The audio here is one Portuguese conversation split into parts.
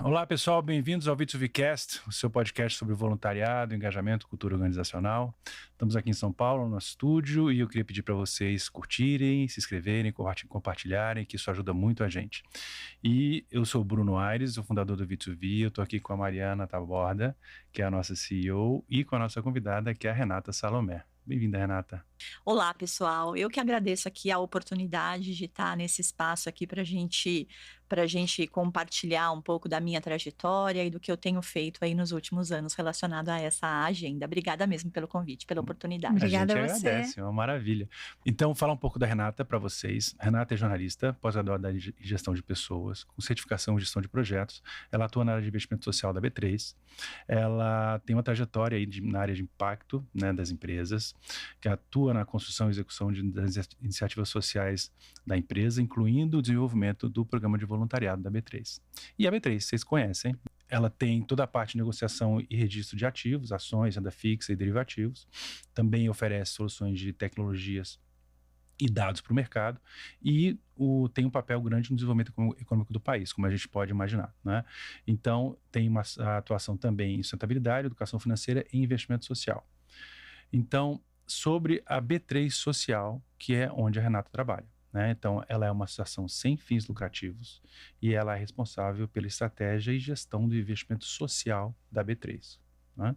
Olá pessoal, bem-vindos ao V2Vcast, o seu podcast sobre voluntariado, engajamento, cultura organizacional. Estamos aqui em São Paulo, no nosso estúdio, e eu queria pedir para vocês curtirem, se inscreverem, compartilharem, que isso ajuda muito a gente. E eu sou o Bruno Aires, o fundador do V2V, eu estou aqui com a Mariana Taborda, que é a nossa CEO, e com a nossa convidada, que é a Renata Salomé. Bem-vinda, Renata. Olá, pessoal. Eu que agradeço aqui a oportunidade de estar nesse espaço aqui para gente compartilhar um pouco da minha trajetória e do que eu tenho feito aí nos últimos anos relacionado a essa agenda. Obrigada mesmo pelo convite, pela oportunidade. Obrigada a gente agradece, é uma maravilha. Então, falar um pouco da Renata para vocês. Renata é jornalista, pós-graduada em gestão de pessoas, com certificação em gestão de projetos. Ela atua na área de investimento social da B3. Ela tem uma trajetória aí na área de impacto, né, das empresas, que atua na construção e execução das iniciativas sociais da empresa, incluindo o desenvolvimento do programa de voluntariado da B3. E a B3, vocês conhecem, ela tem toda a parte de negociação e registro de ativos, ações, renda fixa e derivativos. Também oferece soluções de tecnologias e dados para o mercado, e tem um papel grande no desenvolvimento econômico do país, como a gente pode imaginar, né? Então, tem uma atuação também em sustentabilidade, educação financeira e investimento social. Então, sobre a B3 Social, que é onde a Renata trabalha, né? Então, ela é uma associação sem fins lucrativos e ela é responsável pela estratégia e gestão do investimento social da B3, né?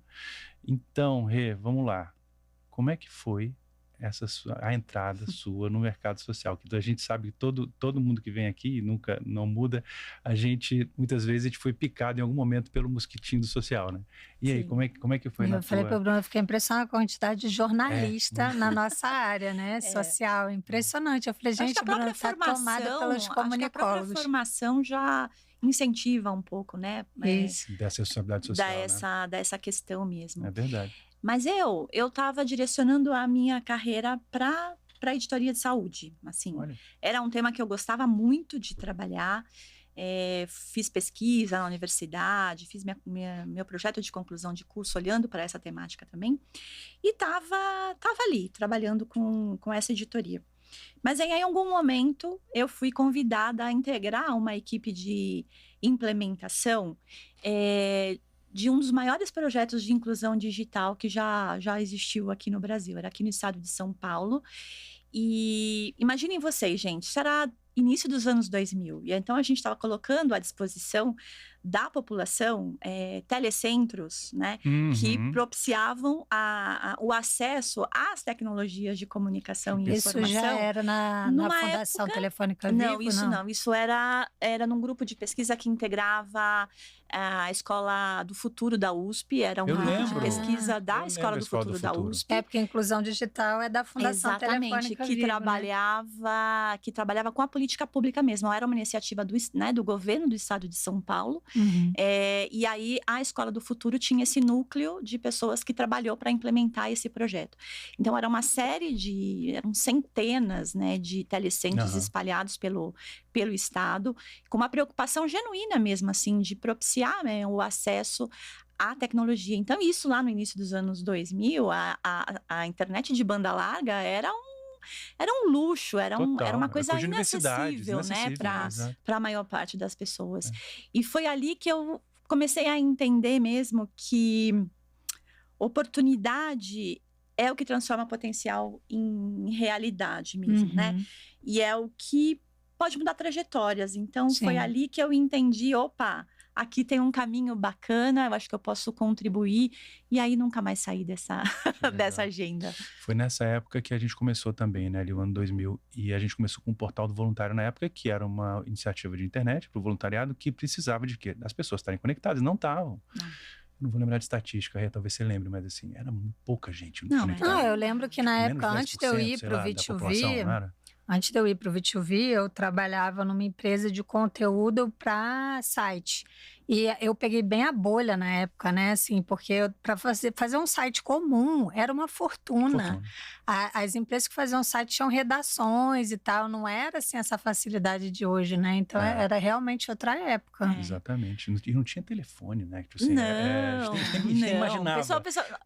Então, Rê, vamos lá. Como é que foi a entrada sua no mercado social? Que a gente sabe que todo mundo que vem aqui nunca não muda. Muitas vezes a gente foi picado em algum momento pelo mosquitinho do social, né? E aí, como é que foi Eu falei para o Bruno, eu fiquei impressionada com a quantidade de jornalista na nossa área, né? Social, impressionante. Eu falei, gente, Bruno, está tomada pelos comunicólogos. A própria formação já incentiva um pouco, né? Isso. Dessa responsabilidade social, dessa questão mesmo. É verdade. Mas eu estava direcionando a minha carreira para a editoria de saúde, assim. Olha. Era um tema que eu gostava muito de trabalhar. Fiz pesquisa na universidade, fiz meu projeto de conclusão de curso olhando para essa temática também, e estava ali, trabalhando com essa editoria. Mas em algum momento eu fui convidada a integrar uma equipe de implementação de um dos maiores projetos de inclusão digital que já existiu aqui no Brasil, era aqui no estado de São Paulo. E imaginem vocês, gente, isso era início dos anos 2000, e então a gente estava colocando à disposição da população telecentros, né, que propiciavam o acesso às tecnologias de comunicação e informação. Isso já era na Fundação Telefônica Vivo? Não, isso era num grupo de pesquisa que integrava a Escola do Futuro da USP, era um grupo de pesquisa da Escola do Futuro da USP. Porque a inclusão digital é da Fundação Telefônica Vivo, que trabalhava com a política pública mesmo. Era uma iniciativa do governo do estado de São Paulo. E aí a Escola do Futuro tinha esse núcleo de pessoas que trabalhou para implementar esse projeto. Então era uma série eram centenas, né, de telecentros espalhados pelo estado, com uma preocupação genuína mesmo, assim, de propiciar, né, o acesso à tecnologia. Então isso lá no início dos anos 2000, a internet de banda larga era um luxo, era uma coisa inacessível, né, para a maior parte das pessoas. E foi ali que eu comecei a entender mesmo que oportunidade é o que transforma potencial em realidade mesmo, né? E é o que pode mudar trajetórias. Então, foi ali que eu entendi, aqui tem um caminho bacana, eu acho que eu posso contribuir, e aí nunca mais sair dessa agenda. Foi nessa época que a gente começou também, né, ali o ano 2000, e a gente começou com o Portal do Voluntário na época, que era uma iniciativa de internet para o voluntariado que precisava de quê? Das pessoas estarem conectadas, não estavam. Não vou lembrar de estatística, talvez você lembre, mas assim, era pouca gente conectada. Eu lembro que na época, antes de eu ir para o V2V, antes de eu ir para o V2V, eu trabalhava numa empresa de conteúdo para site. E eu peguei bem a bolha na época, né? Assim, porque para fazer um site comum era uma fortuna. As empresas que faziam site tinham redações e tal, não era assim essa facilidade de hoje, né? Então era realmente outra época. Exatamente. E não tinha telefone, né? Tipo assim, não. A gente nem imaginava.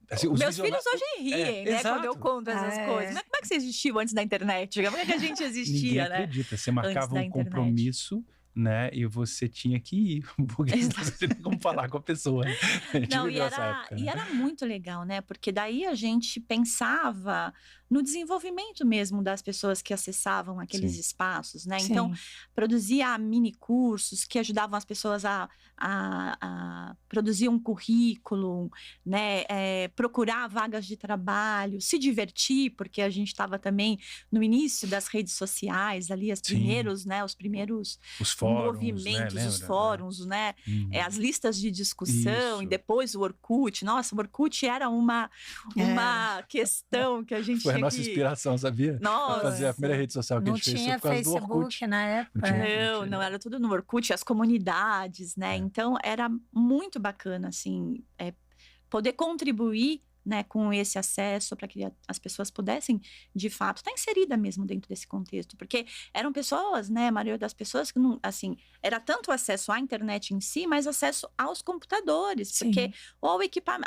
Assim, meus filhos hoje riem, né? Quando eu conto essas coisas. Mas como é que você existiu antes da internet? Como é que a gente existia, Ninguém acredita. Você marcava um compromisso né? E você tinha que ir, porque você tem como falar com a pessoa. Não, e era muito legal, né? Porque daí a gente pensava no desenvolvimento mesmo das pessoas que acessavam aqueles espaços, né? Então, produzia mini cursos que ajudavam as pessoas a produzir um currículo, né? Procurar vagas de trabalho, se divertir, porque a gente estava também no início das redes sociais, ali os primeiros os fóruns, movimentos, né? os fóruns, né? As listas de discussão. Isso. E depois o Orkut. Nossa, o Orkut era uma questão que a gente foi a nossa inspiração, sabia? Nossa. Fazer a primeira rede social que a gente fez por causa do Orkut. Não tinha Facebook na época. Não, era tudo no Orkut, as comunidades, né? Então, era muito bacana, assim, poder contribuir, né, com esse acesso para que as pessoas pudessem, de fato, estar inserida mesmo dentro desse contexto, porque eram pessoas, né, a maioria das pessoas que não, assim, era tanto acesso à internet em si, mas acesso aos computadores, porque ou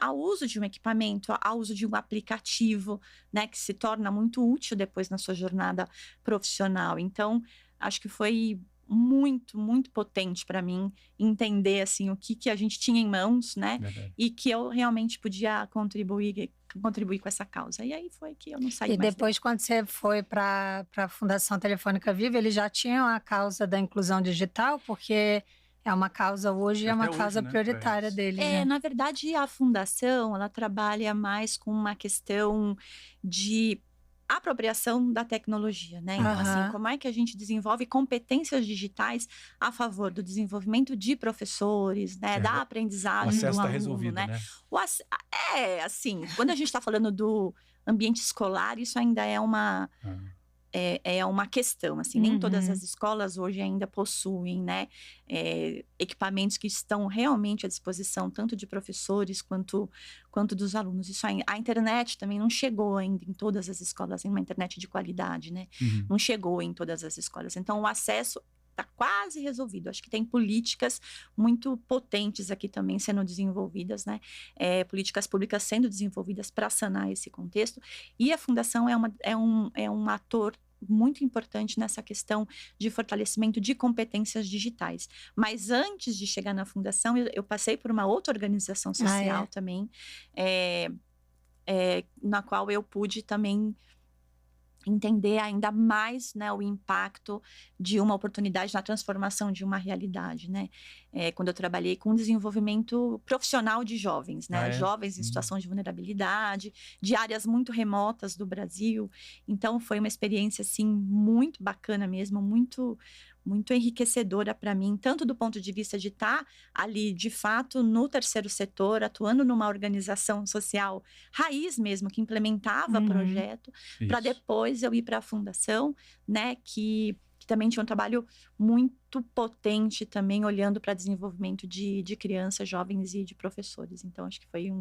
ao uso de um equipamento, ao uso de um aplicativo, né, que se torna muito útil depois na sua jornada profissional. Então, acho que foi muito, muito potente para mim entender, assim, o que a gente tinha em mãos, né? Verdade. E que eu realmente podia contribuir com essa causa. E aí foi que eu não saí mais. E depois, quando você foi para a Fundação Telefônica Viva, eles já tinham a causa da inclusão digital, porque é uma causa hoje, é uma causa prioritária deles. Né? Na verdade, a fundação, ela trabalha mais com uma questão de apropriação da tecnologia, né? Então, assim, como é que a gente desenvolve competências digitais a favor do desenvolvimento de professores, né? Da aprendizagem do aluno, resolvido, né? Assim, quando a gente está falando do ambiente escolar, isso ainda é uma... É uma questão, assim, nem todas as escolas hoje ainda possuem, né, equipamentos que estão realmente à disposição, tanto de professores quanto dos alunos. Isso a internet também não chegou ainda em todas as escolas, em uma internet de qualidade, né? Não chegou em todas as escolas. Então, o acesso está quase resolvido. Acho que tem políticas muito potentes aqui também sendo desenvolvidas, né? Políticas públicas sendo desenvolvidas para sanar esse contexto. E a Fundação é um ator muito importante nessa questão de fortalecimento de competências digitais. Mas antes de chegar na Fundação, eu passei por uma outra organização social também, na qual eu pude também entender ainda mais, né, o impacto de uma oportunidade na transformação de uma realidade, né? Quando eu trabalhei com desenvolvimento profissional de jovens, né? Jovens em situação de vulnerabilidade, de áreas muito remotas do Brasil. Então, foi uma experiência, assim, muito bacana mesmo, muito enriquecedora para mim, tanto do ponto de vista de estar ali, de fato, no terceiro setor, atuando numa organização social raiz mesmo, que implementava projeto, para depois eu ir para a Fundação, né, que também tinha um trabalho muito potente também, olhando para desenvolvimento de crianças, jovens e de professores. Então, acho que foi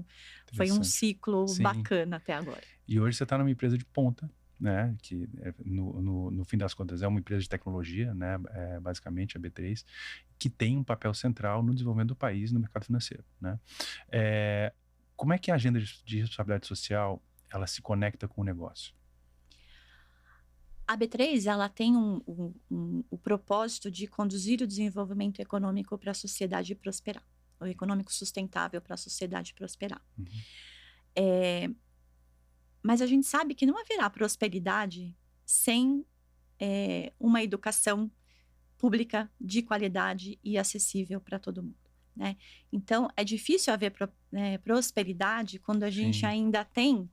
um ciclo bacana até agora. E hoje você está numa empresa de ponta, né, que no fim das contas é uma empresa de tecnologia, né, basicamente a B3, que tem um papel central no desenvolvimento do país no mercado financeiro, né? Como é que a agenda de responsabilidade social ela se conecta com o negócio? A B3 ela tem o propósito de conduzir o desenvolvimento econômico para a sociedade prosperar, o econômico sustentável para a sociedade prosperar. Mas a gente sabe que não haverá prosperidade sem uma educação pública de qualidade e acessível para todo mundo, né? Então, é difícil haver prosperidade quando a gente ainda tem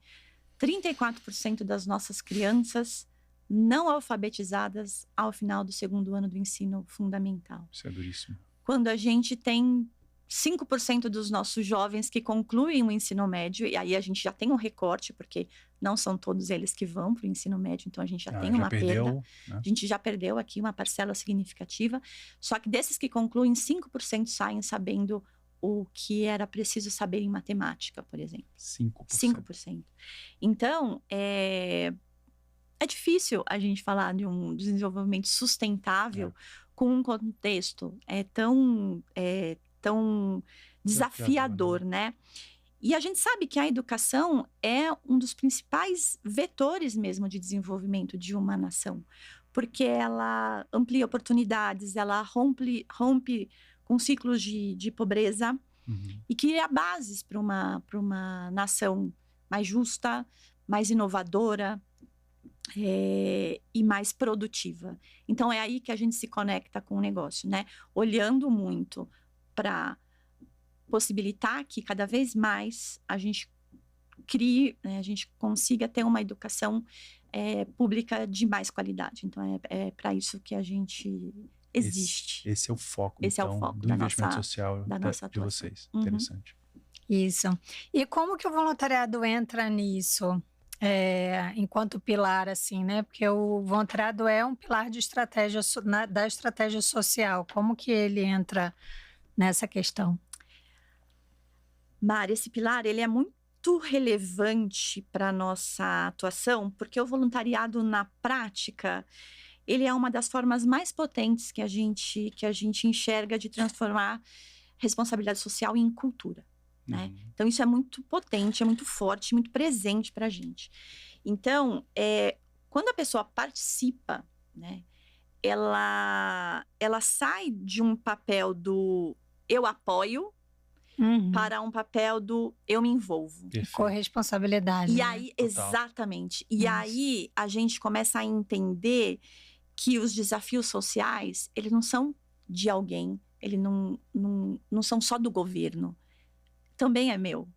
34% das nossas crianças não alfabetizadas ao final do segundo ano do ensino fundamental. Isso é duríssimo. Quando a gente tem 5% dos nossos jovens que concluem o ensino médio, e aí a gente já tem um recorte, porque não são todos eles que vão para o ensino médio, então a gente já tem uma perda. Né? A gente já perdeu aqui uma parcela significativa, só que desses que concluem, 5% saem sabendo o que era preciso saber em matemática, por exemplo. 5%. Então, é difícil a gente falar de um desenvolvimento sustentável com um contexto tão desafiador, né? E a gente sabe que a educação é um dos principais vetores mesmo de desenvolvimento de uma nação, porque ela amplia oportunidades, ela rompe com ciclos de pobreza e cria bases para uma nação mais justa, mais inovadora e mais produtiva. Então, é aí que a gente se conecta com o negócio, né? Olhando muito para possibilitar que cada vez mais a gente crie, né, a gente consiga ter uma educação pública de mais qualidade. Então, é para isso que a gente existe. Esse é o foco, esse então, é o foco do investimento social de vocês. Interessante. Isso. E como que o voluntariado entra nisso? Enquanto pilar, assim, né? Porque o voluntariado é um pilar de estratégia, da estratégia social. Como que ele entra nessa questão? Mari, esse pilar, ele é muito relevante para a nossa atuação, porque o voluntariado, na prática, ele é uma das formas mais potentes que a gente enxerga de transformar responsabilidade social em cultura. Né? Então, isso é muito potente, é muito forte, muito presente para a gente. Então, quando a pessoa participa, né, ela sai de um papel do eu apoio para um papel do eu me envolvo. Corresponsabilidade. E né? aí, exatamente. E aí, a gente começa a entender que os desafios sociais, eles não são de alguém, eles não são só do governo. Também é meu.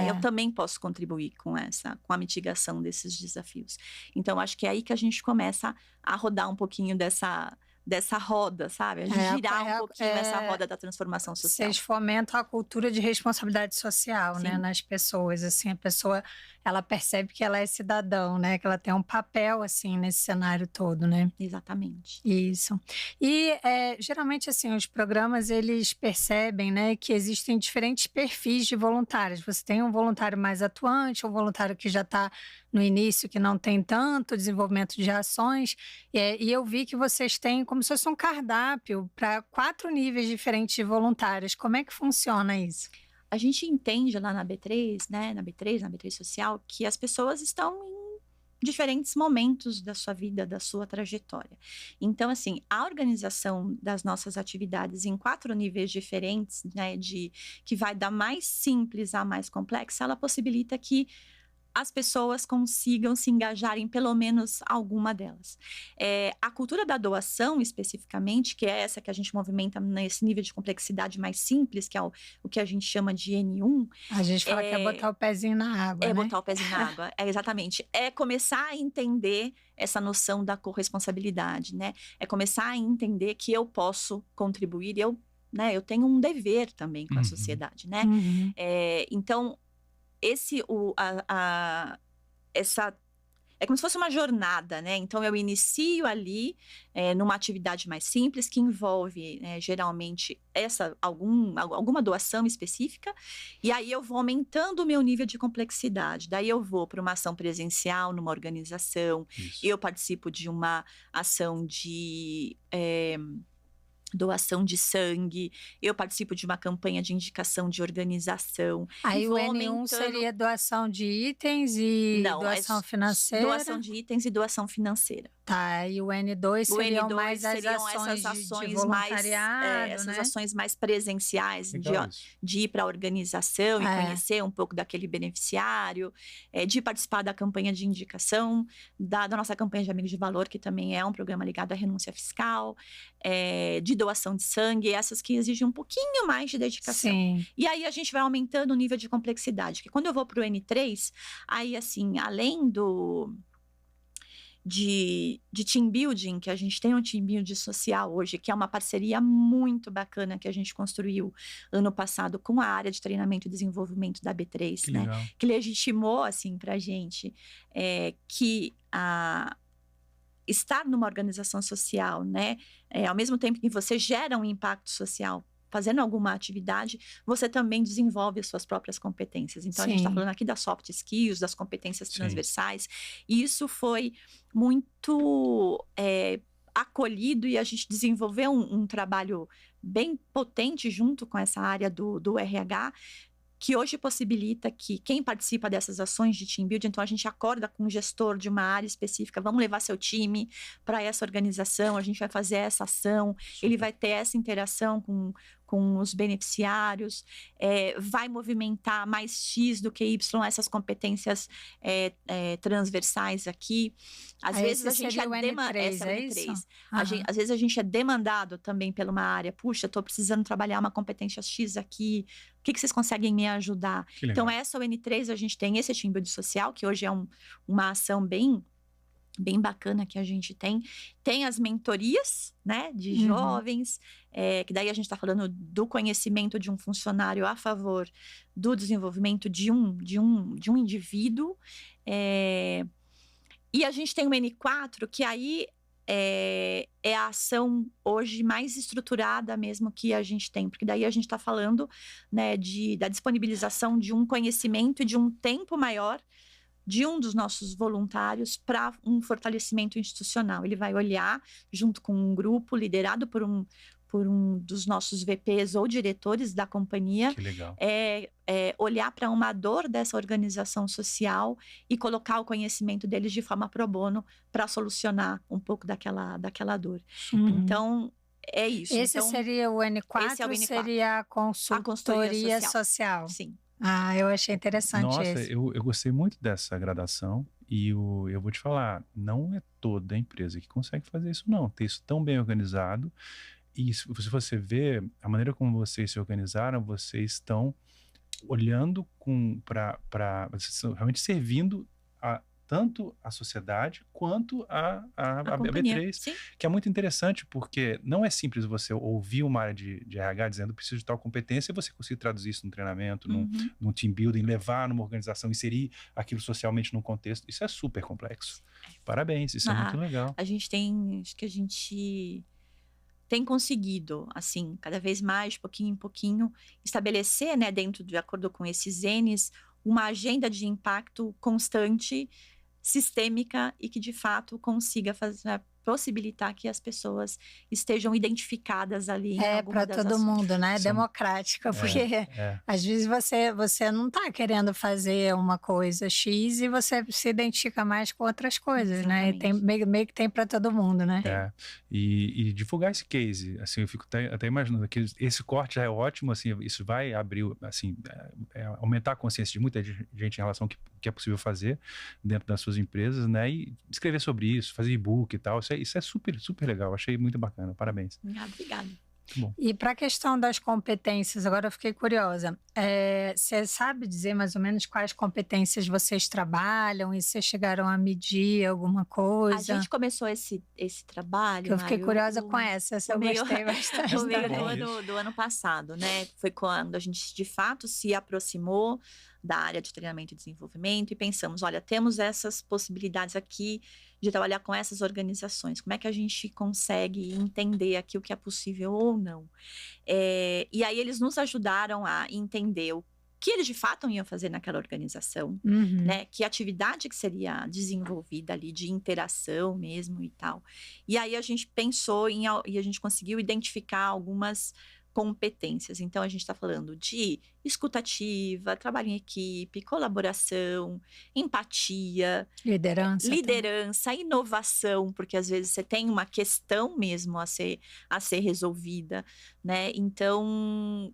Eu também posso contribuir com a mitigação desses desafios. Então, acho que é aí que a gente começa a rodar um pouquinho dessa roda, sabe? A gente girar um pouquinho essa roda da transformação social. Vocês fomentam a cultura de responsabilidade social, né, nas pessoas. Assim, a pessoa, ela percebe que ela é cidadão, né? Que ela tem um papel, assim, nesse cenário todo, né? Exatamente. Isso. E, geralmente, assim, os programas, eles percebem, né, que existem diferentes perfis de voluntários. Você tem um voluntário mais atuante, um voluntário que já está no início, que não tem tanto desenvolvimento de ações. E eu vi que vocês têm como se fosse um cardápio para 4 níveis diferentes de voluntários. Como é que funciona isso? A gente entende lá na B3, né, na B3 Social, que as pessoas estão em diferentes momentos da sua vida, da sua trajetória. Então, assim, a organização das nossas atividades em 4 níveis diferentes, né, que vai da mais simples à mais complexa, ela possibilita que as pessoas consigam se engajar em pelo menos alguma delas. A cultura da doação, especificamente, que é essa que a gente movimenta nesse nível de complexidade mais simples, que é o que a gente chama de N1. A gente fala que é botar o pezinho na água, né? Botar o pezinho na água, exatamente. É começar a entender essa noção da corresponsabilidade, né? É começar a entender que eu posso contribuir, eu tenho um dever também com a sociedade, né? Então, essa é como se fosse uma jornada, né? Então, eu inicio ali numa atividade mais simples, que envolve, geralmente, alguma doação específica, e aí eu vou aumentando o meu nível de complexidade. Daí eu vou para uma ação presencial, numa organização, eu participo de uma ação de doação de sangue, eu participo de uma campanha de indicação de organização. Aí o N1 seria doação de itens e doação financeira? Doação de itens e doação financeira. Tá, e o N2 seriam mais essas ações de voluntariado, essas ações mais presenciais, de ir para a organização e conhecer um pouco daquele beneficiário, de participar da campanha de indicação, da nossa campanha de Amigos de Valor, que também é um programa ligado à renúncia fiscal, de doação de sangue, essas que exigem um pouquinho mais de dedicação. Sim. E aí a gente vai aumentando o nível de complexidade, que quando eu vou para o N3, aí assim, além de team building, que a gente tem um team building social hoje, que é uma parceria muito bacana que a gente construiu ano passado com a área de treinamento e desenvolvimento da B3, né? Que legitimou, assim, pra gente que estar numa organização social, né? Ao mesmo tempo que você gera um impacto social fazendo alguma atividade, você também desenvolve as suas próprias competências. Então, a gente está falando aqui das soft skills, das competências transversais. E isso foi muito acolhido e a gente desenvolveu um trabalho bem potente junto com essa área do RH que hoje possibilita que quem participa dessas ações de team building, então a gente acorda com um gestor de uma área específica, vamos levar seu time para essa organização, a gente vai fazer essa ação, ele vai ter essa interação com os beneficiários, vai movimentar mais X do que Y, essas competências transversais aqui. Às vezes a gente às vezes a gente é demandado também por uma área, puxa, estou precisando trabalhar uma competência X aqui, o que vocês conseguem me ajudar? Então, essa ON3, a gente tem esse team building social, que hoje é uma ação bem bacana que a gente tem as mentorias, né, de jovens, que daí a gente está falando do conhecimento de um funcionário a favor do desenvolvimento de um indivíduo, e a gente tem o N4, que aí é a ação hoje mais estruturada mesmo que a gente tem, porque daí a gente está falando, né, da disponibilização de um conhecimento e de um tempo maior de um dos nossos voluntários para um fortalecimento institucional. Ele vai olhar junto com um grupo liderado por um dos nossos VPs ou diretores da companhia, que legal. Olhar para uma dor dessa organização social e colocar o conhecimento deles de forma pro bono para solucionar um pouco daquela dor. Então, é isso. Esse então, seria o N4, esse é o N4. Seria a consultoria social. Sim. Eu achei interessante. Nossa, esse. Eu gostei muito dessa gradação e eu vou te falar, não é toda empresa que consegue fazer isso não, ter isso tão bem organizado. E se você vê a maneira como vocês se organizaram, vocês estão olhando vocês estão realmente servindo tanto a sociedade quanto a B3, sim. Que é muito interessante, porque não é simples você ouvir uma área de RH dizendo preciso de tal competência e você conseguir traduzir isso num treinamento, num team building, levar numa organização, inserir aquilo socialmente num contexto. Isso é super complexo. Parabéns, isso é muito legal. Acho que a gente tem conseguido, assim, cada vez mais, de pouquinho em pouquinho, estabelecer, né, de acordo com esses N's, uma agenda de impacto constante, sistêmica e que, de fato, consiga possibilitar que as pessoas estejam identificadas ali. Para todo mundo, né? Democrática, porque às vezes você não está querendo fazer uma coisa X e você se identifica mais com outras coisas, exatamente, né? E meio que tem para todo mundo, né? E divulgar esse case, assim, eu fico até imaginando que esse corte já é ótimo, assim, isso vai abrir, assim, aumentar a consciência de muita gente em relação ao que é possível fazer dentro das suas empresas, né? E escrever sobre isso, fazer e-book e tal, isso é super, super legal. Achei muito bacana. Parabéns. Obrigada. Bom. E para a questão das competências, agora eu fiquei curiosa. Você sabe dizer mais ou menos quais competências vocês trabalham e vocês chegaram a medir alguma coisa? A gente começou esse trabalho. Eu fiquei curiosa com essa eu gostei bastante. No meio do ano passado, né? Foi quando a gente de fato se aproximou da área de treinamento e desenvolvimento e pensamos, olha, temos essas possibilidades aqui de trabalhar com essas organizações, como é que a gente consegue entender aqui o que é possível ou não. E aí eles nos ajudaram a entender o que eles de fato iam fazer naquela organização, né? Que atividade que seria desenvolvida ali, de interação mesmo e tal. E aí a gente pensou e a gente conseguiu identificar algumas competências. Então, a gente está falando de escutativa, trabalho em equipe, colaboração, empatia, liderança, inovação, porque às vezes você tem uma questão mesmo a ser resolvida, né? Então,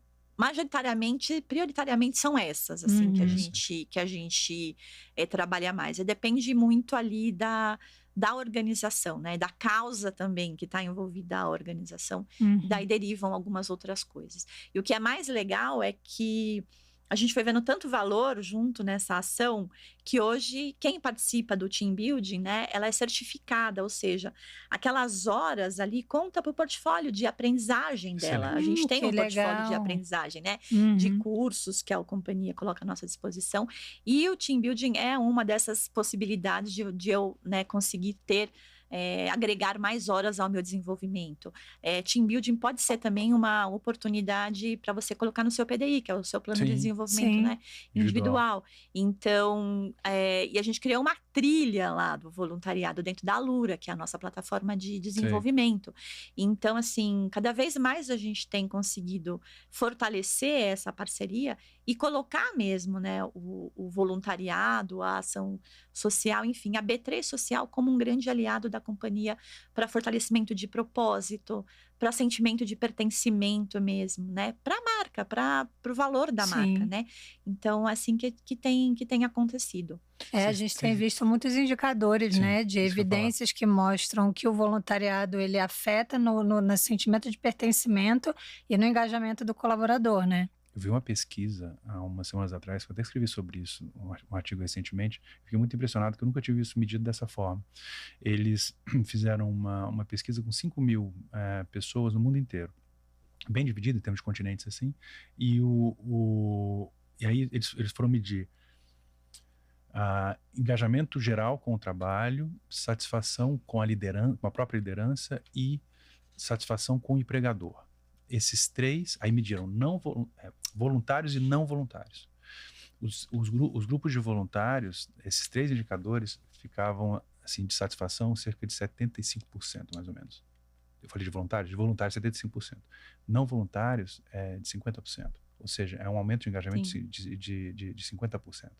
prioritariamente são essas, assim, que a gente trabalha mais. E depende muito ali da organização, né? Da causa também que está envolvida a organização. Daí derivam algumas outras coisas. E o que é mais legal é que a gente foi vendo tanto valor junto nessa ação que hoje quem participa do team building, né, ela é certificada, ou seja, aquelas horas ali conta para o portfólio de aprendizagem dela. A gente tem um portfólio de aprendizagem, né, de cursos que a companhia coloca à nossa disposição. E o team building é uma dessas possibilidades de eu, né, conseguir ter agregar mais horas ao meu desenvolvimento. Team Building pode ser também uma oportunidade para você colocar no seu PDI, que é o seu plano de desenvolvimento, né, individual. Então, e a gente criou uma trilha lá do voluntariado dentro da Alura, que é a nossa plataforma de desenvolvimento. Então, assim, cada vez mais a gente tem conseguido fortalecer essa parceria e colocar mesmo, né, o voluntariado, a ação social, enfim, a B3 Social como um grande aliado da companhia para fortalecimento de propósito, para sentimento de pertencimento mesmo, né, para a marca, para o valor da marca, né? Então, assim que tem acontecido. A gente tem visto muitos indicadores, né, de evidências que mostram que o voluntariado ele afeta no sentimento de pertencimento e no engajamento do colaborador, né? Eu vi uma pesquisa há umas semanas atrás, que eu até escrevi sobre isso, um artigo recentemente, fiquei muito impressionado, que eu nunca tive isso medido dessa forma. Eles fizeram uma pesquisa com 5.000 pessoas no mundo inteiro, bem dividido em termos de continentes assim, e aí eles foram medir engajamento geral com o trabalho, satisfação com a liderança, com a própria liderança e satisfação com o empregador. Esses três, aí mediram voluntários e não voluntários. Os grupos de voluntários, esses três indicadores ficavam assim, de satisfação cerca de 75%, mais ou menos. Eu falei de voluntários 75%. Não voluntários de 50%. Ou seja, é um aumento de engajamento de 50%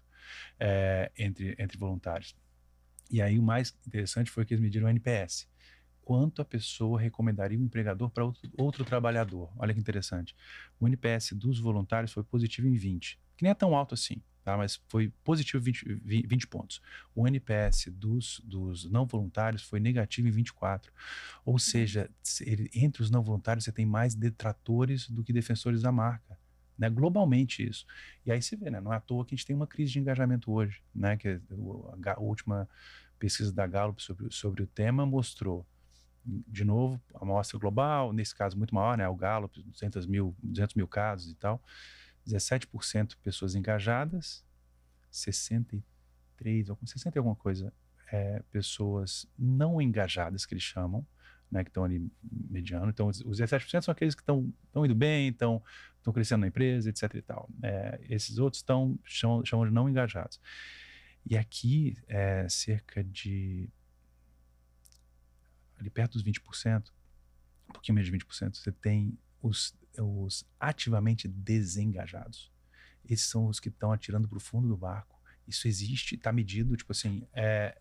entre voluntários. E aí o mais interessante foi que eles mediram o NPS. Quanto a pessoa recomendaria o empregador para outro trabalhador. Olha que interessante. O NPS dos voluntários foi positivo em 20, que nem é tão alto assim, tá? Mas foi positivo 20 pontos. O NPS dos não voluntários foi negativo em 24. Ou seja, entre os não voluntários você tem mais detratores do que defensores da marca. Né, globalmente isso. E aí você vê, né, não é à toa que a gente tem uma crise de engajamento hoje, né, que a última pesquisa da Gallup sobre o tema mostrou, de novo, a amostra global, nesse caso muito maior, né, o Gallup, 200 mil casos e tal, 17% pessoas engajadas, 60 e alguma coisa pessoas não engajadas, que eles chamam, né, que estão ali mediano. Então, os 17% são aqueles que estão indo bem, estão crescendo na empresa, etc. e tal. Esses outros chamam de não engajados. E aqui, cerca de ali perto dos 20%, um pouquinho menos de 20%, você tem os ativamente desengajados. Esses são os que estão atirando para o fundo do barco. Isso existe, está medido, tipo assim,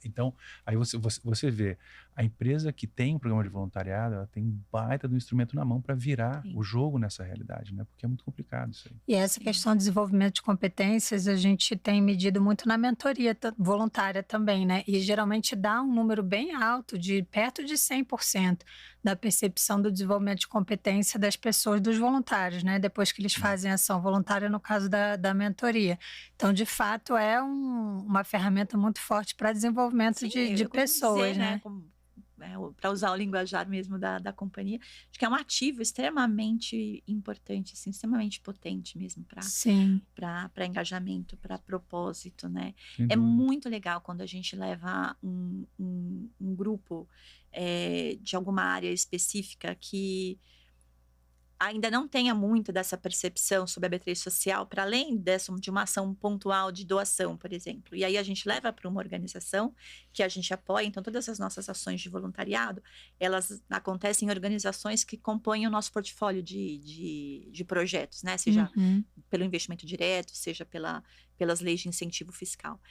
então, aí você vê, a empresa que tem um programa de voluntariado, ela tem um baita do instrumento na mão para virar o jogo nessa realidade, né? Porque é muito complicado isso aí. E essa questão de desenvolvimento de competências, a gente tem medido muito na mentoria voluntária também, né? E geralmente dá um número bem alto, de perto de 100% da percepção do desenvolvimento de competência das pessoas, dos voluntários, né? Depois que eles fazem ação voluntária, no caso da mentoria. Então, de fato, é uma ferramenta muito forte para desenvolvimento de pessoas, dizer, né? Para usar o linguajar mesmo da companhia, acho que é um ativo extremamente importante, assim, extremamente potente mesmo para engajamento, para propósito, né? É muito legal quando a gente leva um grupo de alguma área específica que ainda não tenha muito dessa percepção sobre a B3 Social, para além de uma ação pontual de doação, por exemplo. E aí a gente leva para uma organização que a gente apoia. Então, todas as nossas ações de voluntariado, elas acontecem em organizações que compõem o nosso portfólio de projetos, né? Seja pelo investimento direto, seja pelas leis de incentivo fiscal.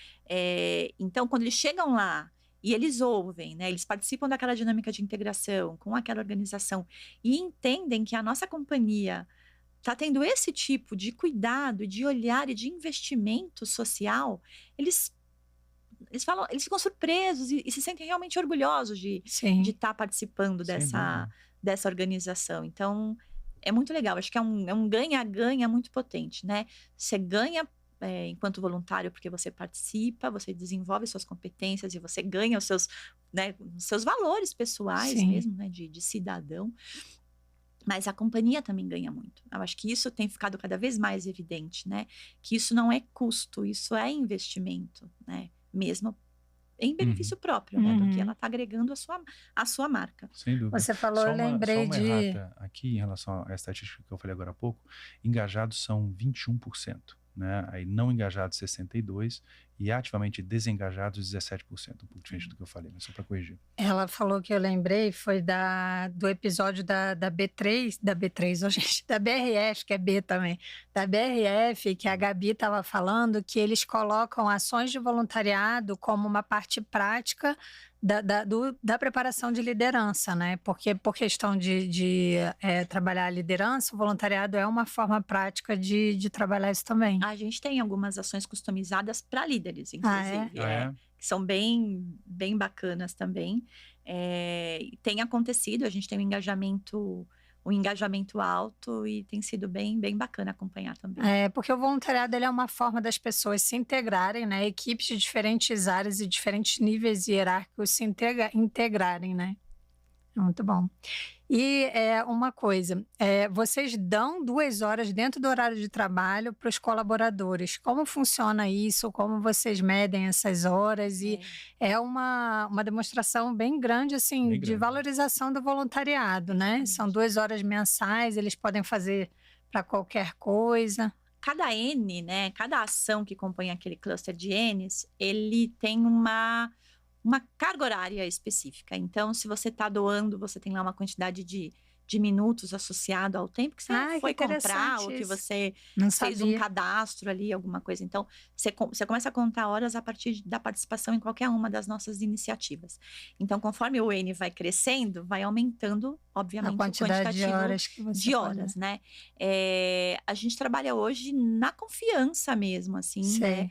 Então, quando eles chegam lá, e eles ouvem, né? Eles participam daquela dinâmica de integração com aquela organização e entendem que a nossa companhia está tendo esse tipo de cuidado, de olhar e de investimento social. Eles falam, eles ficam surpresos e se sentem realmente orgulhosos de estar participando dessa organização. Então, é muito legal. Acho que é um ganha-ganha muito potente, né? Você ganha enquanto voluntário, porque você participa, você desenvolve suas competências e você ganha os seus valores pessoais mesmo, né, de cidadão. Mas a companhia também ganha muito. Eu acho que isso tem ficado cada vez mais evidente, né? Que isso não é custo, isso é investimento, né? Mesmo em benefício próprio, né? Porque ela está agregando a sua marca. Sem dúvida. Você falou, eu lembrei só uma de... errata aqui em relação à estatística que eu falei agora há pouco. Engajados são 21%, né? Aí não engajados 62% e ativamente desengajados 17%. Um pouco diferente do que eu falei, mas só para corrigir. Ela falou que eu lembrei, foi do episódio da B3, gente, da BRF, que é B também, da BRF, que a Gabi estava falando que eles colocam ações de voluntariado como uma parte prática da preparação de liderança, né? Porque por questão de trabalhar a liderança, o voluntariado é uma forma prática de trabalhar isso também. A gente tem algumas ações customizadas para líderes, inclusive. Que são bem bacanas também. Tem acontecido, a gente tem um engajamento alto e tem sido bem bacana acompanhar também. Porque o voluntariado ele é uma forma das pessoas se integrarem, né? Equipes de diferentes áreas e diferentes níveis hierárquicos se integrarem, né? Muito bom. E uma coisa, vocês dão 2 horas dentro do horário de trabalho para os colaboradores. Como funciona isso? Como vocês medem essas horas? E é uma demonstração bem grande, assim, de valorização do voluntariado, né? São 2 horas mensais, eles podem fazer para qualquer coisa. Cada N, né? Cada ação que compõe aquele cluster de Ns, ele tem uma carga horária específica. Então, se você está doando, você tem lá uma quantidade de minutos associado ao tempo que você foi comprar, ou que você fez um cadastro ali, alguma coisa. Então, você começa a contar horas a partir da participação em qualquer uma das nossas iniciativas. Então, conforme o N vai crescendo, vai aumentando, obviamente, a quantidade de horas que você pode, né? A gente trabalha hoje na confiança mesmo, assim, né?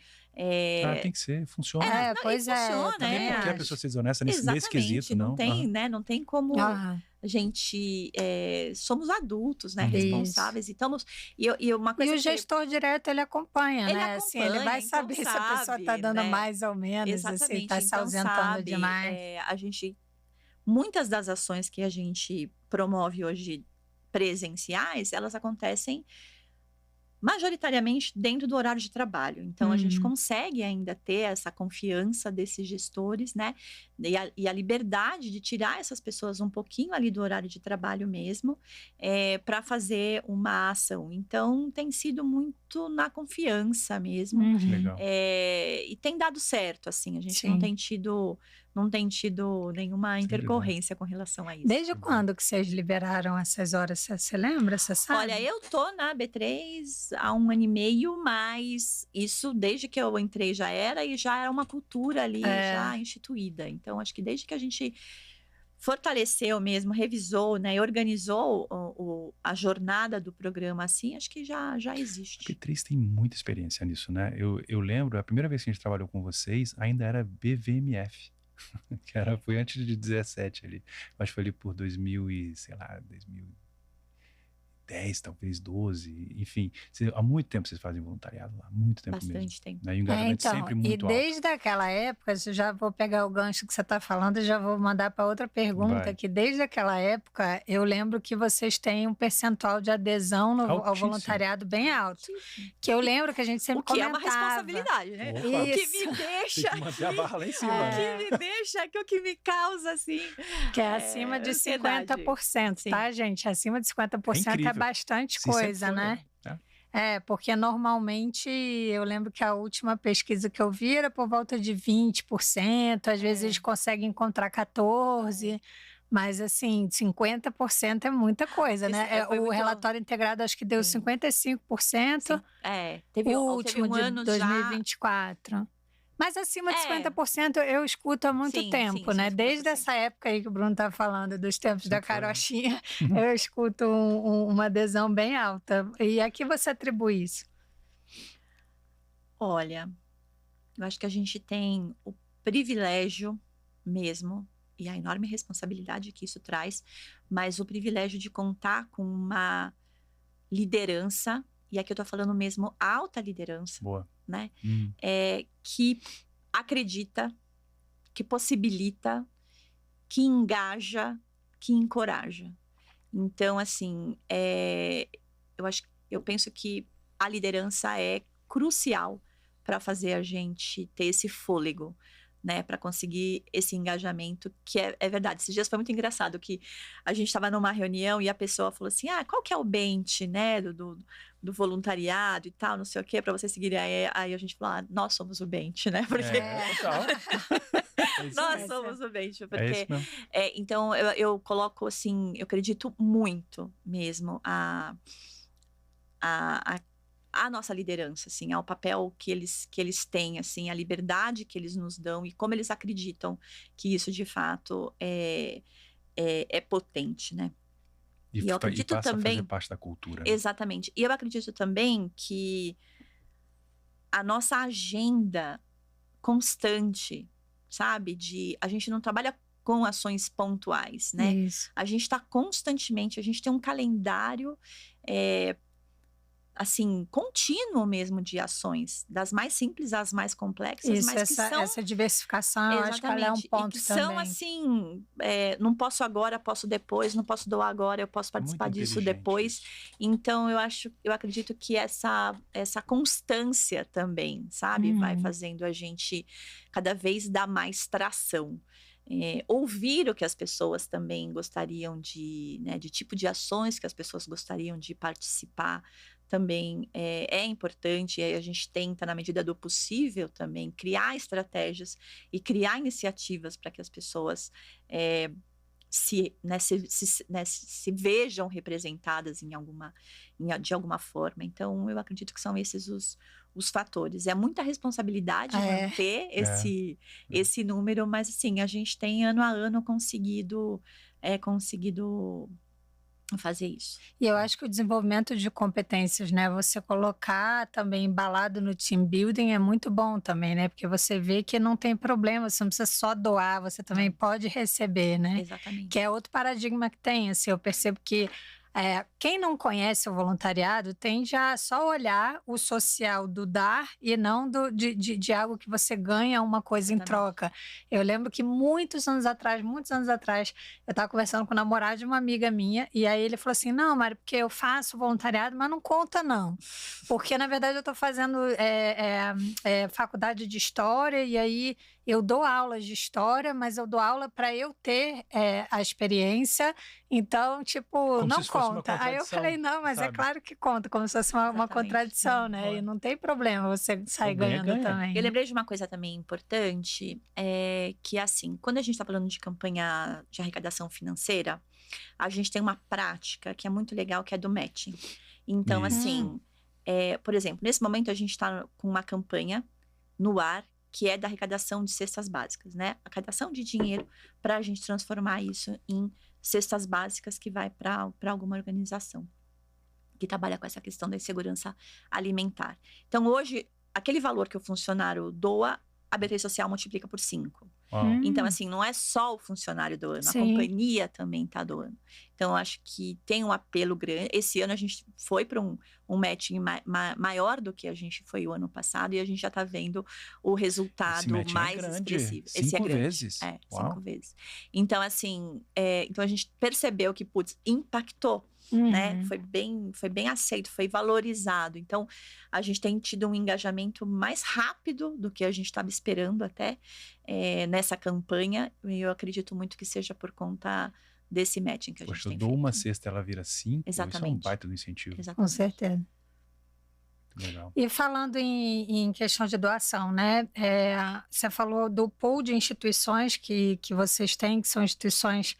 Tem que ser, funciona. Funciona, também qualquer pessoa ser desonesta nesse quesito, não? Não tem como a gente... somos adultos, né? Responsáveis. E uma coisa o gestor direto, ele acompanha, né? Assim, ele vai saber se a pessoa está dando mais ou menos, se está se ausentando demais. Muitas das ações que a gente promove hoje presenciais, elas acontecem majoritariamente dentro do horário de trabalho. Então, a gente consegue ainda ter essa confiança desses gestores, né? E a liberdade de tirar essas pessoas um pouquinho ali do horário de trabalho mesmo, para fazer uma ação. Então, tem sido muito na confiança mesmo. Legal. E tem dado certo, assim. A gente não tem tido nenhuma intercorrência com relação a isso. Desde quando que vocês liberaram essas horas? Você lembra? Você sabe? Olha, eu tô na B3 há 1 ano e meio, mas isso desde que eu entrei já era uma cultura ali já instituída. Então, acho que desde que a gente fortaleceu mesmo, revisou, né, e organizou a jornada do programa assim, acho que já existe. A B3 tem muita experiência nisso, né? Eu lembro, a primeira vez que a gente trabalhou com vocês, ainda era BVMF. Que foi antes de 17 ali. Acho que foi ali por 2010, talvez 12, enfim. Há muito tempo vocês fazem voluntariado lá, muito tempo mesmo. Bastante tempo. Né? E o engajamento sempre muito alto. E desde aquela época, eu já vou pegar o gancho que você está falando e já vou mandar para outra pergunta, que desde aquela época, eu lembro que vocês têm um percentual de adesão ao voluntariado bem alto. Que eu lembro que a gente sempre comentava. O que é uma responsabilidade, né? Opa. O que me deixa... Tem que manter a barra lá em cima. O que me deixa, o que me causa, assim... Que é acima de 50%, tá, gente? Acima de 50% é bastante coisa, né? Porque normalmente eu lembro que a última pesquisa que eu vi era por volta de 20%, às vezes eles conseguem encontrar 14%, mas assim, 50% é muita coisa, né? O relatório integrado acho que deu 55%. Sim. Teve o último um ano de 2024. Mas acima de 50% eu escuto há muito tempo, né? 50%. Desde essa época aí que o Bruno tá falando, dos tempos da carochinha, eu escuto uma adesão bem alta. E a que você atribui isso? Olha, eu acho que a gente tem o privilégio mesmo, e a enorme responsabilidade que isso traz, mas o privilégio de contar com uma liderança, e aqui eu tô falando mesmo alta liderança. Boa. Né? Que acredita, que possibilita, que engaja, que encoraja. Então, assim, eu penso que a liderança é crucial para fazer a gente ter esse fôlego, né, para conseguir esse engajamento, que é verdade. Esses dias foi muito engraçado, que a gente estava numa reunião e a pessoa falou assim, qual que é o bench, né, do voluntariado e tal, não sei o quê, para você seguir. Aí a gente falou, nós somos o bench, né, porque... Nós somos o bench, porque... então, eu coloco, assim, eu acredito muito mesmo a nossa liderança, assim, ao papel que eles têm, assim, a liberdade que eles nos dão e como eles acreditam que isso, de fato, é potente, né? E eu acredito passa também, a fazer parte da cultura. Né? Exatamente. E eu acredito também que a nossa agenda constante, sabe? A gente não trabalha com ações pontuais, né? Isso. A gente está constantemente, a gente tem um calendário... assim, contínuo mesmo de ações, das mais simples às mais complexas, isso, mas que são... essa diversificação, eu acho que ela é um ponto e que também. são assim, não posso agora, posso depois, não posso doar agora, eu posso participar disso depois. Então, eu acredito que essa constância também, sabe, vai fazendo a gente cada vez dar mais tração. Ouvir o que as pessoas também gostariam de, né, de tipo de ações que as pessoas gostariam de participar, também é importante, e a gente tenta, na medida do possível, também criar estratégias e criar iniciativas para que as pessoas se vejam representadas de alguma forma. Então, eu acredito que são esses os fatores. É muita responsabilidade manter esse número, mas assim, a gente tem ano a ano conseguido fazer isso. E eu acho que o desenvolvimento de competências, né, você colocar também embalado no team building é muito bom também, né, porque você vê que não tem problema, você não precisa só doar, você também pode receber, né? Exatamente. Que é outro paradigma que tem, assim, eu percebo que quem não conhece o voluntariado tende a só olhar o social do dar e não de algo que você ganha uma coisa em troca. Eu lembro que muitos anos atrás, eu estava conversando com o namorado de uma amiga minha e aí ele falou assim, não, Mari, porque eu faço voluntariado, mas não conta não. Porque, na verdade, eu estou fazendo faculdade de História e aí eu dou aulas de História, mas eu dou aula para eu ter a experiência. Então, tipo, como não conta. Aí eu falei, não, mas sabe? É claro que conta, como se fosse uma contradição, né? E não tem problema você sair ganhando também. Eu lembrei de uma coisa também importante, que assim, quando a gente está falando de campanha de arrecadação financeira, a gente tem uma prática que é muito legal, que é do matching. Então, assim, por exemplo, nesse momento a gente está com uma campanha no ar, que é da arrecadação de cestas básicas, né? Arrecadação de dinheiro para a gente transformar isso em cestas básicas que vai para alguma organização que trabalha com essa questão da insegurança alimentar. Então, hoje, aquele valor que o funcionário doa, a B3 Social multiplica por 5. Então, assim, não é só o funcionário doando, a companhia também está doando. Então, eu acho que tem um apelo grande. Esse ano a gente foi para um matching maior do que a gente foi o ano passado e a gente já está vendo o resultado mais expressivo. Esse é grande. 5 vezes? 5 vezes. Então, assim, então a gente percebeu que, impactou. Né? Foi bem aceito, foi valorizado. Então, a gente tem tido um engajamento mais rápido do que a gente estava esperando até nessa campanha. E eu acredito muito que seja por conta desse matching que a gente tem feito. Eu dou uma cesta, ela vira 5. Exatamente. Isso é um baita do incentivo. Exatamente. Com certeza. Legal. E falando em questão de doação, né? Você falou do pool de instituições que vocês têm, que são instituições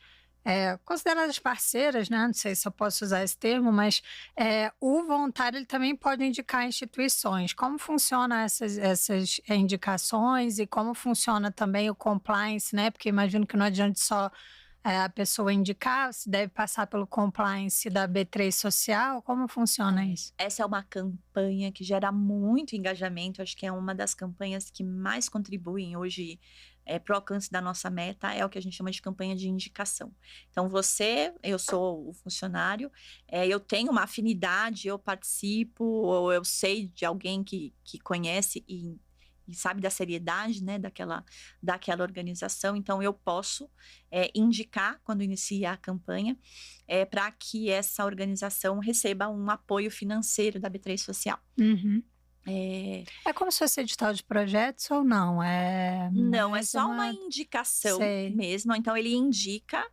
consideradas parceiras, né? Não sei se eu posso usar esse termo, mas o voluntário ele também pode indicar instituições. Como funcionam essas indicações e como funciona também o compliance, né? Porque imagino que não adianta só a pessoa indicar, se deve passar pelo compliance da B3 Social. Como funciona isso? Essa é uma campanha que gera muito engajamento. Acho que é uma das campanhas que mais contribuem hoje para o alcance da nossa meta, é o que a gente chama de campanha de indicação. Então, eu sou o funcionário, eu tenho uma afinidade, eu participo, ou eu sei de alguém que conhece e sabe da seriedade, né, daquela organização, então eu posso indicar, quando inicia a campanha, para que essa organização receba um apoio financeiro da B3 Social. É como se fosse edital de projetos ou não? Não, é só uma indicação mesmo. Então, ele indica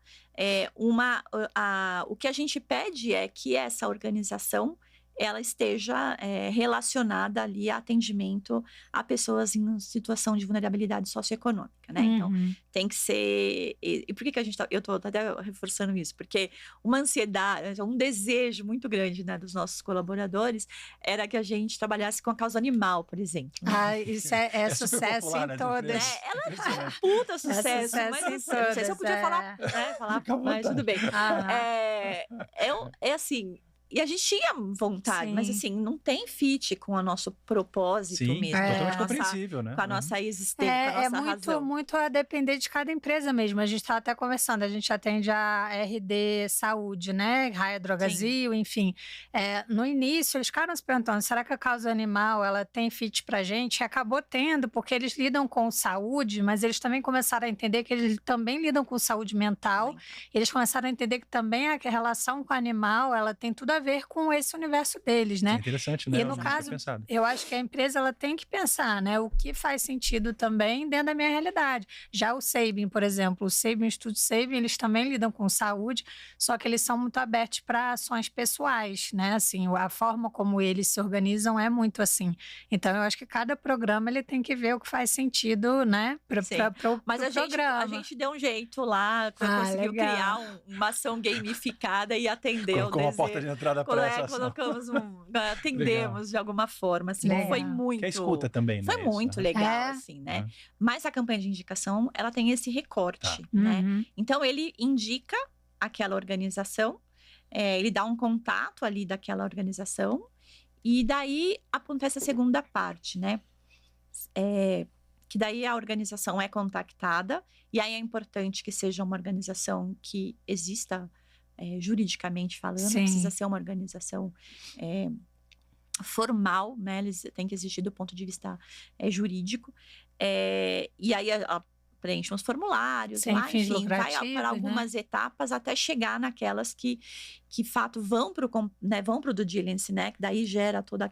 o que a gente pede é que essa organização ela esteja relacionada ali a atendimento a pessoas em situação de vulnerabilidade socioeconômica, né? Então, tem que ser... E por que eu estou até reforçando isso? Porque uma ansiedade, um desejo muito grande, né, dos nossos colaboradores era que a gente trabalhasse com a causa animal, por exemplo. Né? Isso é sucesso em todas. Ela é um puta sucesso, mas em não sei se eu podia falar, mas tudo bem. Assim... E a gente tinha vontade, mas assim, não tem fit com o nosso propósito mesmo. Totalmente compreensível, né? Com a nossa existência, com a nossa razão. Muito a depender de cada empresa mesmo. A gente estava até conversando, a gente atende a RD Saúde, né? Raia Drogazil, enfim. No início, eles ficaram se perguntando, será que a causa animal, ela tem fit pra gente? E acabou tendo, porque eles lidam com saúde, mas eles também começaram a entender que eles também lidam com saúde mental. Eles começaram a entender que também a relação com o animal, ela tem tudo a ver com esse universo deles, né? É interessante, né? E no caso, eu acho que a empresa ela tem que pensar, né? O que faz sentido também dentro da minha realidade. Já o Sabin, por exemplo, o Instituto Sabin, eles também lidam com saúde, só que eles são muito abertos para ações pessoais, né? Assim, a forma como eles se organizam é muito assim. Então, eu acho que cada programa ele tem que ver o que faz sentido, né? Mas a gente deu um jeito lá, conseguiu criar uma ação gamificada e atender o desejo. Uma porta de entrada para essa ação. Atendemos de alguma forma, assim, foi muito... Que a escuta também, né? Foi muito legal, assim, né? Mas a campanha de indicação, ela tem esse recorte, né? Então, ele indica aquela organização, ele dá um contato ali daquela organização, e daí acontece a segunda parte, né? Que daí a organização é contactada, e aí é importante que seja uma organização que exista juridicamente falando, precisa ser uma organização formal, né? Eles têm que existir do ponto de vista jurídico. E aí preenche uns formulários, lá, enfim, vai para algumas etapas até chegar naquelas que de fato vão para o due diligence, né? Que daí gera toda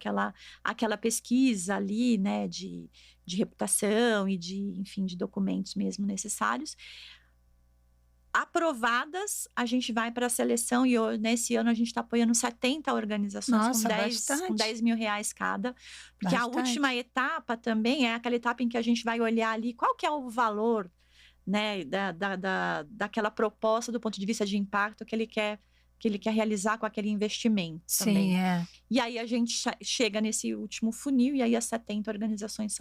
aquela pesquisa ali, né? De reputação e enfim, de documentos mesmo necessários. Aprovadas, a gente vai para a seleção e nesse ano a gente está apoiando 70 organizações com 10 mil reais cada. Porque a última etapa também é aquela etapa em que a gente vai olhar ali qual que é o valor, né, daquela proposta do ponto de vista de impacto que ele quer realizar com aquele investimento também. E aí a gente chega nesse último funil e aí as 70 organizações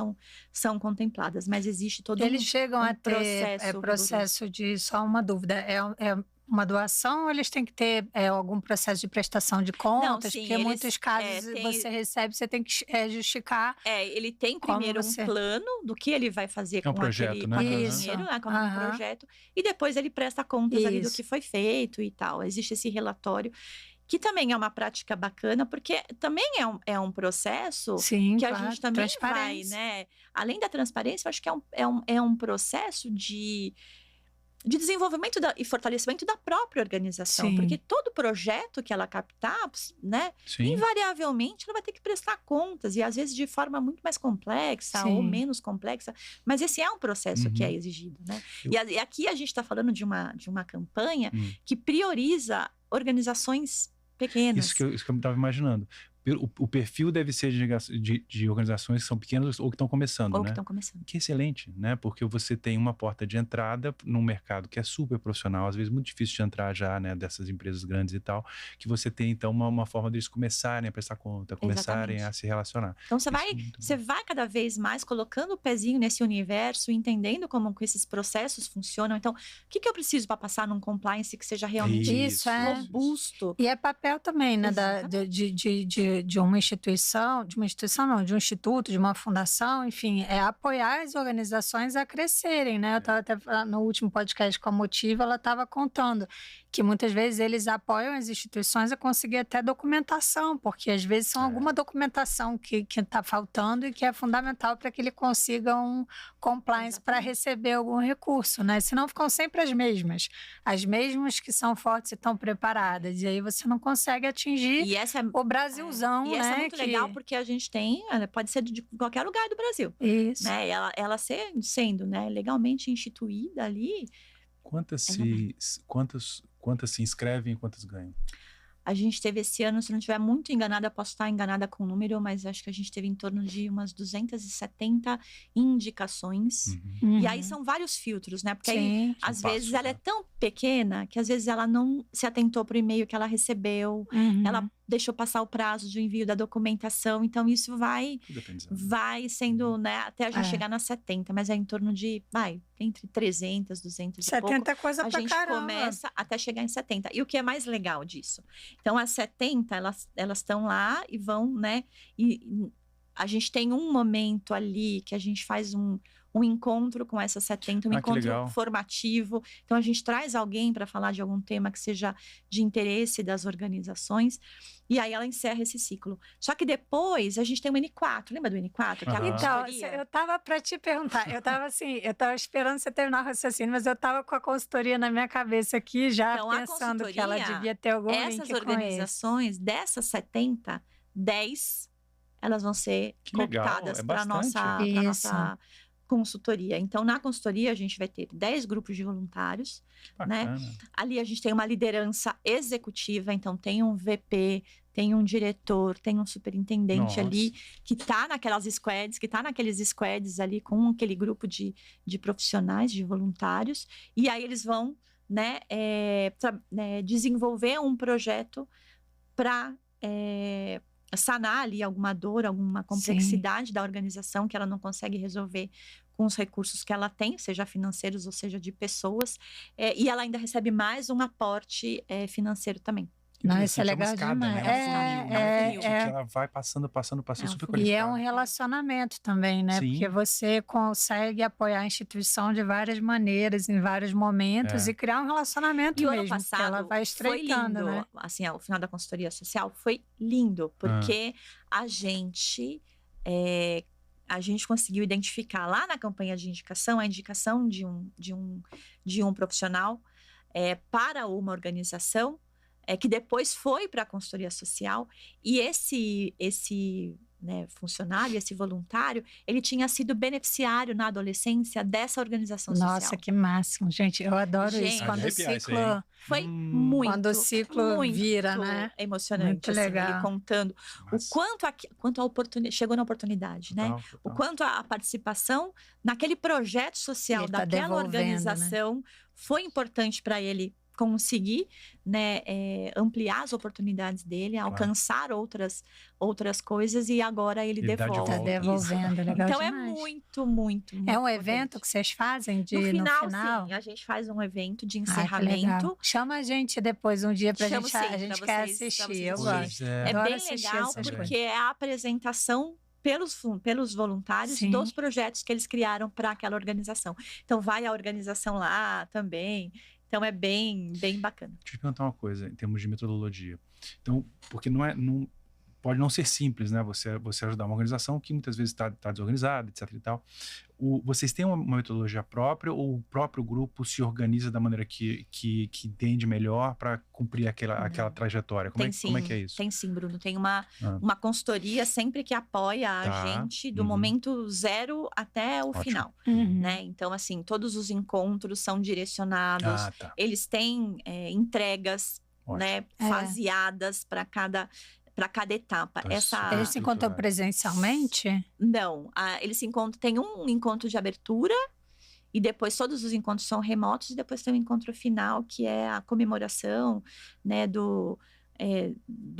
são contempladas, mas existe todo Eles chegam a ter processo de, só uma dúvida, uma doação ou eles têm que ter algum processo de prestação de contas? Não, sim, porque em muitos casos você recebe, você tem que justificar. Ele tem primeiro um plano do que ele vai fazer com aquele dinheiro, né, como um projeto, e depois ele presta contas ali do que foi feito e tal. Existe esse relatório, que também é uma prática bacana, porque também é um processo que a gente também vai, né? Além da transparência, eu acho que é um processo de desenvolvimento e fortalecimento da própria organização, porque todo projeto que ela captar, né, invariavelmente ela vai ter que prestar contas, e às vezes de forma muito mais complexa ou menos complexa, mas esse é um processo que é exigido, né? E aqui a gente está falando de uma campanha que prioriza organizações pequenas. Isso que eu estava imaginando. O perfil deve ser de organizações que são pequenas ou que estão começando, que estão começando. Que é excelente, né? Porque você tem uma porta de entrada num mercado que é super profissional, às vezes muito difícil de entrar já, né? Dessas empresas grandes e tal, que você tem, então, uma forma deles começarem a prestar conta, começarem a se relacionar. Então, você vai cada vez mais colocando o pezinho nesse universo, entendendo como que esses processos funcionam. Então, o que eu preciso para passar num compliance que seja realmente robusto? E é papel também, né? De um instituto, de uma fundação, enfim, apoiar as organizações a crescerem, né? Eu estava até no último podcast com a Motiva, ela estava contando que muitas vezes eles apoiam as instituições a conseguir até documentação, porque às vezes são alguma documentação que está faltando e que é fundamental para que ele consiga um compliance para receber algum recurso, né? Senão ficam sempre as mesmas que são fortes e estão preparadas, e aí você não consegue atingir o Brasilzão, e essa é muito legal, porque a gente tem, pode ser de qualquer lugar do Brasil. Isso. Né? Ela sendo, né, legalmente instituída ali. Quantas se inscrevem e quantas ganham? A gente teve esse ano, se não estiver muito enganada, posso estar enganada com o número, mas acho que a gente teve em torno de umas 270 indicações. E aí são vários filtros, né? Porque aí, às vezes, ela é tão pequena que às vezes ela não se atentou para o e-mail que ela recebeu, ela deixou passar o prazo de envio da documentação, então isso vai sendo, né, até a gente chegar nas 70, mas é em torno de, entre 300, 200 70 e pouco. É coisa a pra gente caramba. começa até chegar em 70. E o que é mais legal disso? Então, as 70, elas estão lá e vão, né, e a gente tem um momento ali que a gente faz um encontro com essas 70, um encontro formativo. Então, a gente traz alguém para falar de algum tema que seja de interesse das organizações, e aí ela encerra esse ciclo. Só que depois, a gente tem o N4, lembra do N4? Que é a então, eu tava para te perguntar, eu tava esperando você terminar o raciocínio, mas eu tava com a consultoria na minha cabeça aqui, já então, pensando que ela devia ter algum link com essas organizações, dessas 70, 10, elas vão ser cooptadas para nossa consultoria. Então, na consultoria, a gente vai ter 10 grupos de voluntários, né? Ali a gente tem uma liderança executiva, então tem um VP, tem um diretor, tem um superintendente ali, que está naquelas squads, que está naqueles squads ali com aquele grupo de profissionais, de voluntários, e aí eles vão, né, desenvolver um projeto para sanar ali alguma dor, alguma complexidade da organização que ela não consegue resolver com os recursos que ela tem, seja financeiros ou seja de pessoas, e ela ainda recebe mais um aporte financeiro também. Não, isso é legal demais. Que ela vai passando, super qualificada. E é um relacionamento também, né? Sim. Porque você consegue apoiar a instituição de várias maneiras, em vários momentos, e criar um relacionamento mesmo. Ano passado, que ela vai estreitando, foi lindo, né? Assim, o final da consultoria social foi lindo, porque a gente conseguiu identificar lá na campanha de indicação, a indicação de um profissional para uma organização, que depois foi para a consultoria social, e esse funcionário, esse voluntário, ele tinha sido beneficiário na adolescência dessa organização social. Nossa, que máximo, gente, eu adoro isso. Quando o ciclo... Foi muito, quando o ciclo vira, né? Emocionante, muito legal. Ele contando o quanto a oportunidade, chegou na oportunidade, né? Total. O quanto a participação naquele projeto social daquela organização, né, foi importante para ele conseguir, né, ampliar as oportunidades dele, alcançar outras coisas, e agora ele devolve. Está devolvendo, legal então demais. É muito É um evento que vocês fazem no final? Sim, a gente faz um evento de encerramento. Chama a gente depois um dia pra gente, a gente quer assistir, eu gosto. É bem legal, porque é a apresentação pelos voluntários dos projetos que eles criaram para aquela organização. Então vai a organização lá também. Então é bem bacana. Deixa eu te perguntar uma coisa, em termos de metodologia. Então, porque pode não ser simples, né? Você ajudar uma organização que muitas vezes está desorganizada, etc e tal. Vocês têm uma metodologia própria, ou o próprio grupo se organiza da maneira que entende melhor para cumprir aquela trajetória? Como é que é isso? Tem sim, Bruno. Tem uma consultoria sempre que apoia a gente do momento zero até o final. Né? Então, assim, todos os encontros são direcionados. Eles têm entregas, né, faseadas para cada etapa. Eles se encontram presencialmente? Não. Eles se encontram, tem um encontro de abertura, e depois todos os encontros são remotos, e depois tem o encontro final, que é a comemoração, né, do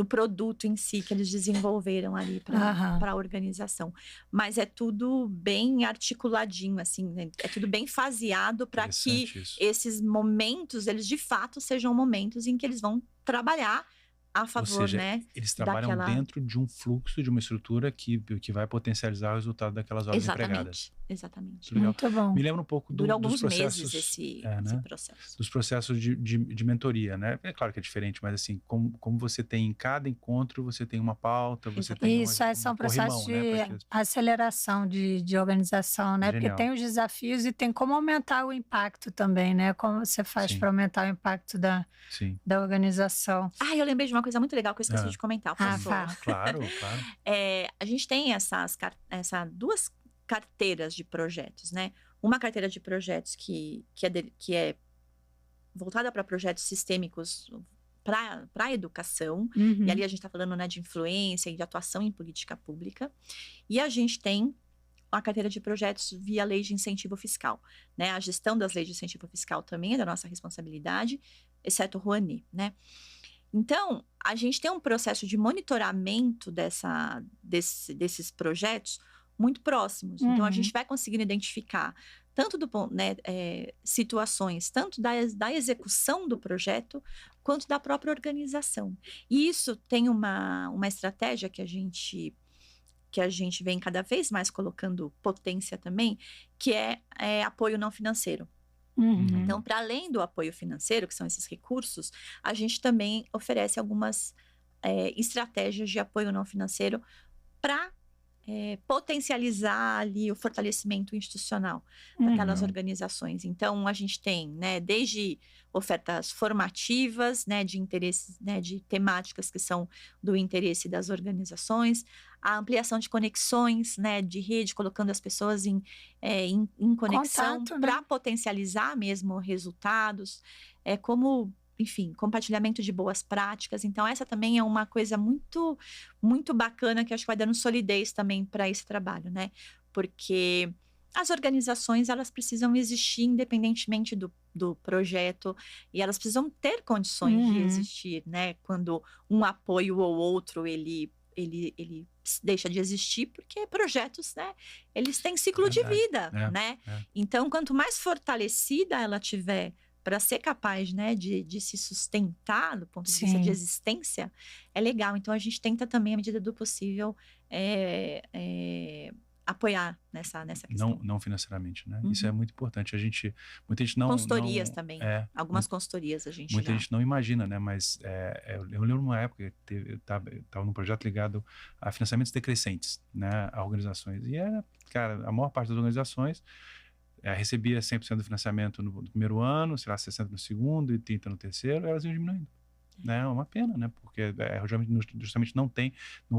produto em si que eles desenvolveram ali para a organização. Mas é tudo bem articuladinho, assim, né? É tudo bem faseado para que esses momentos, eles de fato sejam momentos em que eles vão trabalhar a favor, Ou seja, né? eles trabalham dentro de um fluxo, de uma estrutura que vai potencializar o resultado daquelas horas empregadas. Exatamente. Muito bom. Me lembra um pouco Dura dos alguns processos, meses esse processo. Dos processos de mentoria, né? É claro que é diferente, mas assim, como você tem em cada encontro, você tem uma pauta, você tem são processos de aceleração de organização, né? Porque tem os desafios e tem como aumentar o impacto também, né? Como você faz para aumentar o impacto da organização. Eu lembrei de uma coisa muito legal que eu esqueci de comentar. Claro. A gente tem essas duas carteiras de projetos, né? Uma carteira de projetos que é voltada para projetos sistêmicos para a educação, e ali a gente está falando, né, de influência e de atuação em política pública, e a gente tem a carteira de projetos via lei de incentivo fiscal, né? A gestão das leis de incentivo fiscal também é da nossa responsabilidade, exceto o Rouanet, né? Então, a gente tem um processo de monitoramento desses projetos muito próximos. Então, a gente vai conseguindo identificar tanto situações, tanto da execução do projeto, quanto da própria organização. E isso tem uma estratégia que a gente vem cada vez mais colocando potência também, que é apoio não financeiro. Então, para além do apoio financeiro, que são esses recursos, a gente também oferece algumas estratégias de apoio não financeiro para potencializar ali o fortalecimento institucional daquelas organizações. Então, a gente tem, né, desde ofertas formativas, né, de interesses, né, de temáticas que são do interesse das organizações, a ampliação de conexões, né, de rede, colocando as pessoas em conexão para potencializar mesmo resultados, enfim, compartilhamento de boas práticas. Então, essa também é uma coisa muito, muito bacana que acho que vai dando solidez também para esse trabalho, né? Porque as organizações, elas precisam existir independentemente do projeto e elas precisam ter condições de existir, né? Quando um apoio ou outro, ele deixa de existir, porque projetos, né? Eles têm ciclo de vida, né? Então, quanto mais fortalecida ela tiver para ser capaz, né, de se sustentar do ponto de vista de existência, é legal. Então, a gente tenta também, à medida do possível, apoiar nessa questão. Não financeiramente, né? Isso é muito importante. Muita gente não... Consultorias também. Algumas consultorias a gente Muita gente não imagina, né? Mas eu lembro uma época que eu estava num projeto ligado a financiamentos decrescentes, né? A organizações. E cara, a maior parte das organizações recebia 100% do financiamento no primeiro ano, sei lá, 60% no segundo e 30% no terceiro, elas iam diminuindo. Né? É uma pena, né? Porque justamente não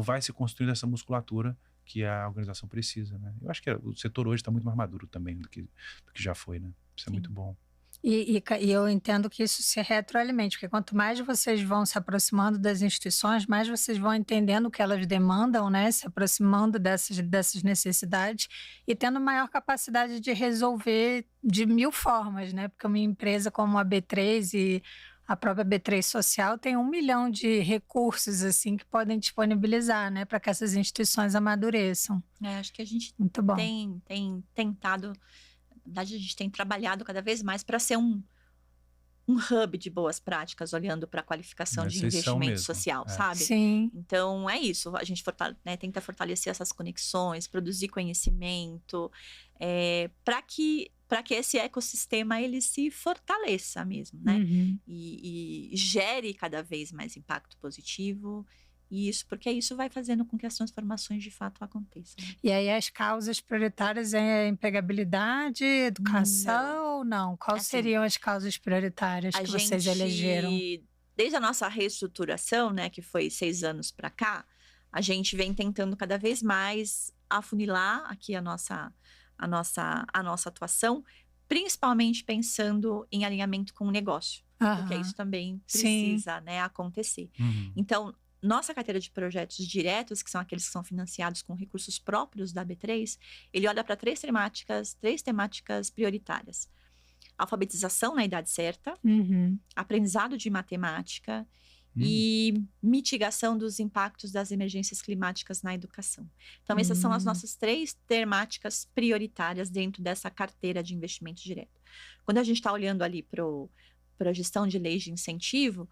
vai se construindo essa musculatura que a organização precisa, né? Eu acho que o setor hoje está muito mais maduro também do que já foi, né? Isso é muito bom. E eu entendo que isso se retroalimente, porque quanto mais vocês vão se aproximando das instituições, mais vocês vão entendendo o que elas demandam, né? Se aproximando dessas necessidades e tendo maior capacidade de resolver de 1000 formas, né? Porque uma empresa como a B3 e a própria B3 Social tem 1 milhão de recursos assim que podem disponibilizar, né? Para que essas instituições amadureçam. Acho que a gente muito bom. tem tentado... Na verdade, a gente tem trabalhado cada vez mais para ser um hub de boas práticas, olhando para a qualificação de investimento social, sabe? Sim. Então, é isso. A gente tenta fortalecer essas conexões, produzir conhecimento, para que esse ecossistema ele se fortaleça mesmo, né? E gere cada vez mais impacto positivo. Porque isso vai fazendo com que as transformações de fato aconteçam. E aí as causas prioritárias é empregabilidade, educação ou não? Quais seriam as causas prioritárias que vocês elegeram? Desde a nossa reestruturação, né, que foi 6 anos para cá, a gente vem tentando cada vez mais afunilar aqui a nossa atuação, principalmente pensando em alinhamento com o negócio, porque isso também precisa, né, acontecer. Então, nossa carteira de projetos diretos, que são aqueles que são financiados com recursos próprios da B3, ele olha para 3 temáticas prioritárias. Alfabetização na idade certa, aprendizado de matemática e mitigação dos impactos das emergências climáticas na educação. Então, essas são as nossas 3 temáticas prioritárias dentro dessa carteira de investimento direto. Quando a gente está olhando ali para a gestão de leis de incentivo,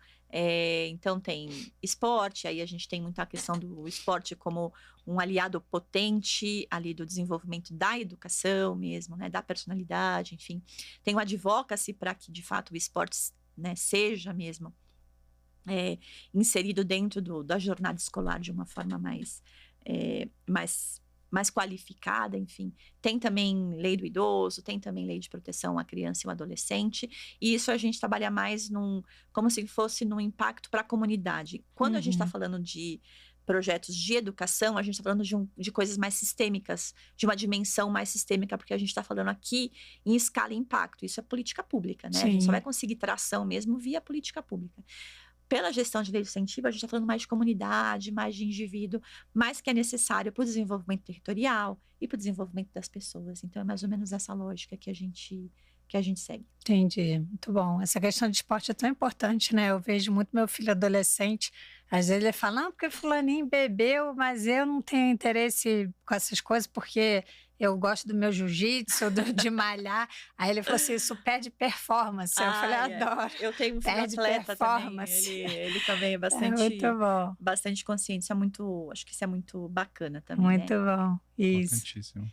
então tem esporte, aí a gente tem muita questão do esporte como um aliado potente ali do desenvolvimento da educação mesmo, né, da personalidade, enfim. Tem o advocacy para que, de fato, o esporte, né, seja mesmo inserido dentro da jornada escolar de uma forma mais qualificada, enfim. Tem também lei do idoso, tem também lei de proteção à criança e ao adolescente, e isso a gente trabalha mais como se fosse num impacto para a comunidade. Quando a gente está falando de projetos de educação, a gente está falando de coisas mais sistêmicas, de uma dimensão mais sistêmica, porque a gente está falando aqui em escala e impacto. Isso é política pública, né? Sim. A gente só vai conseguir tração mesmo via política pública. Pela gestão de lei de incentivo, a gente está falando mais de comunidade, mais de indivíduo, mais que é necessário para o desenvolvimento territorial e para o desenvolvimento das pessoas. Então, é mais ou menos essa lógica que a gente segue. Entendi, muito bom. Essa questão de esporte é tão importante, né? Eu vejo muito meu filho adolescente, às vezes ele fala, não, porque fulaninho bebeu, mas eu não tenho interesse com essas coisas, porque eu gosto do meu jiu-jitsu, de malhar. Aí ele falou assim, isso perde performance. Eu falei, adoro. Eu tenho um filho atleta também. Ele também é bastante consciente. Isso é acho que isso é muito bacana também. Muito bom. Isso. Importantíssimo.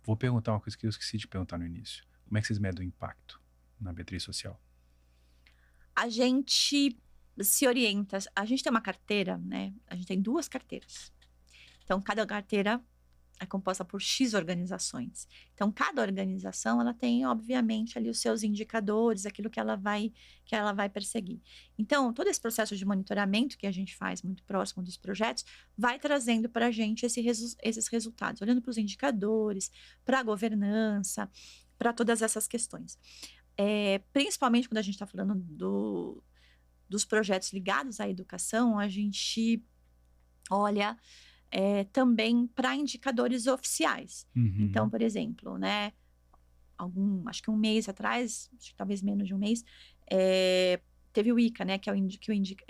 Vou perguntar uma coisa que eu esqueci de perguntar no início. Como é que vocês medem o impacto na B3 Social? A gente se orienta. A gente tem uma carteira, né? A gente tem 2 carteiras. Então, cada carteira é composta por X organizações. Então, cada organização, ela tem, obviamente, ali os seus indicadores, aquilo que ela vai perseguir. Então, todo esse processo de monitoramento que a gente faz muito próximo dos projetos, vai trazendo para a gente esses resultados, olhando para os indicadores, para a governança, para todas essas questões. Principalmente quando a gente está falando dos projetos ligados à educação, a gente olha também para indicadores oficiais. Então, por exemplo, né, acho que um mês atrás, acho que talvez menos de um mês, teve o ICA, né, que é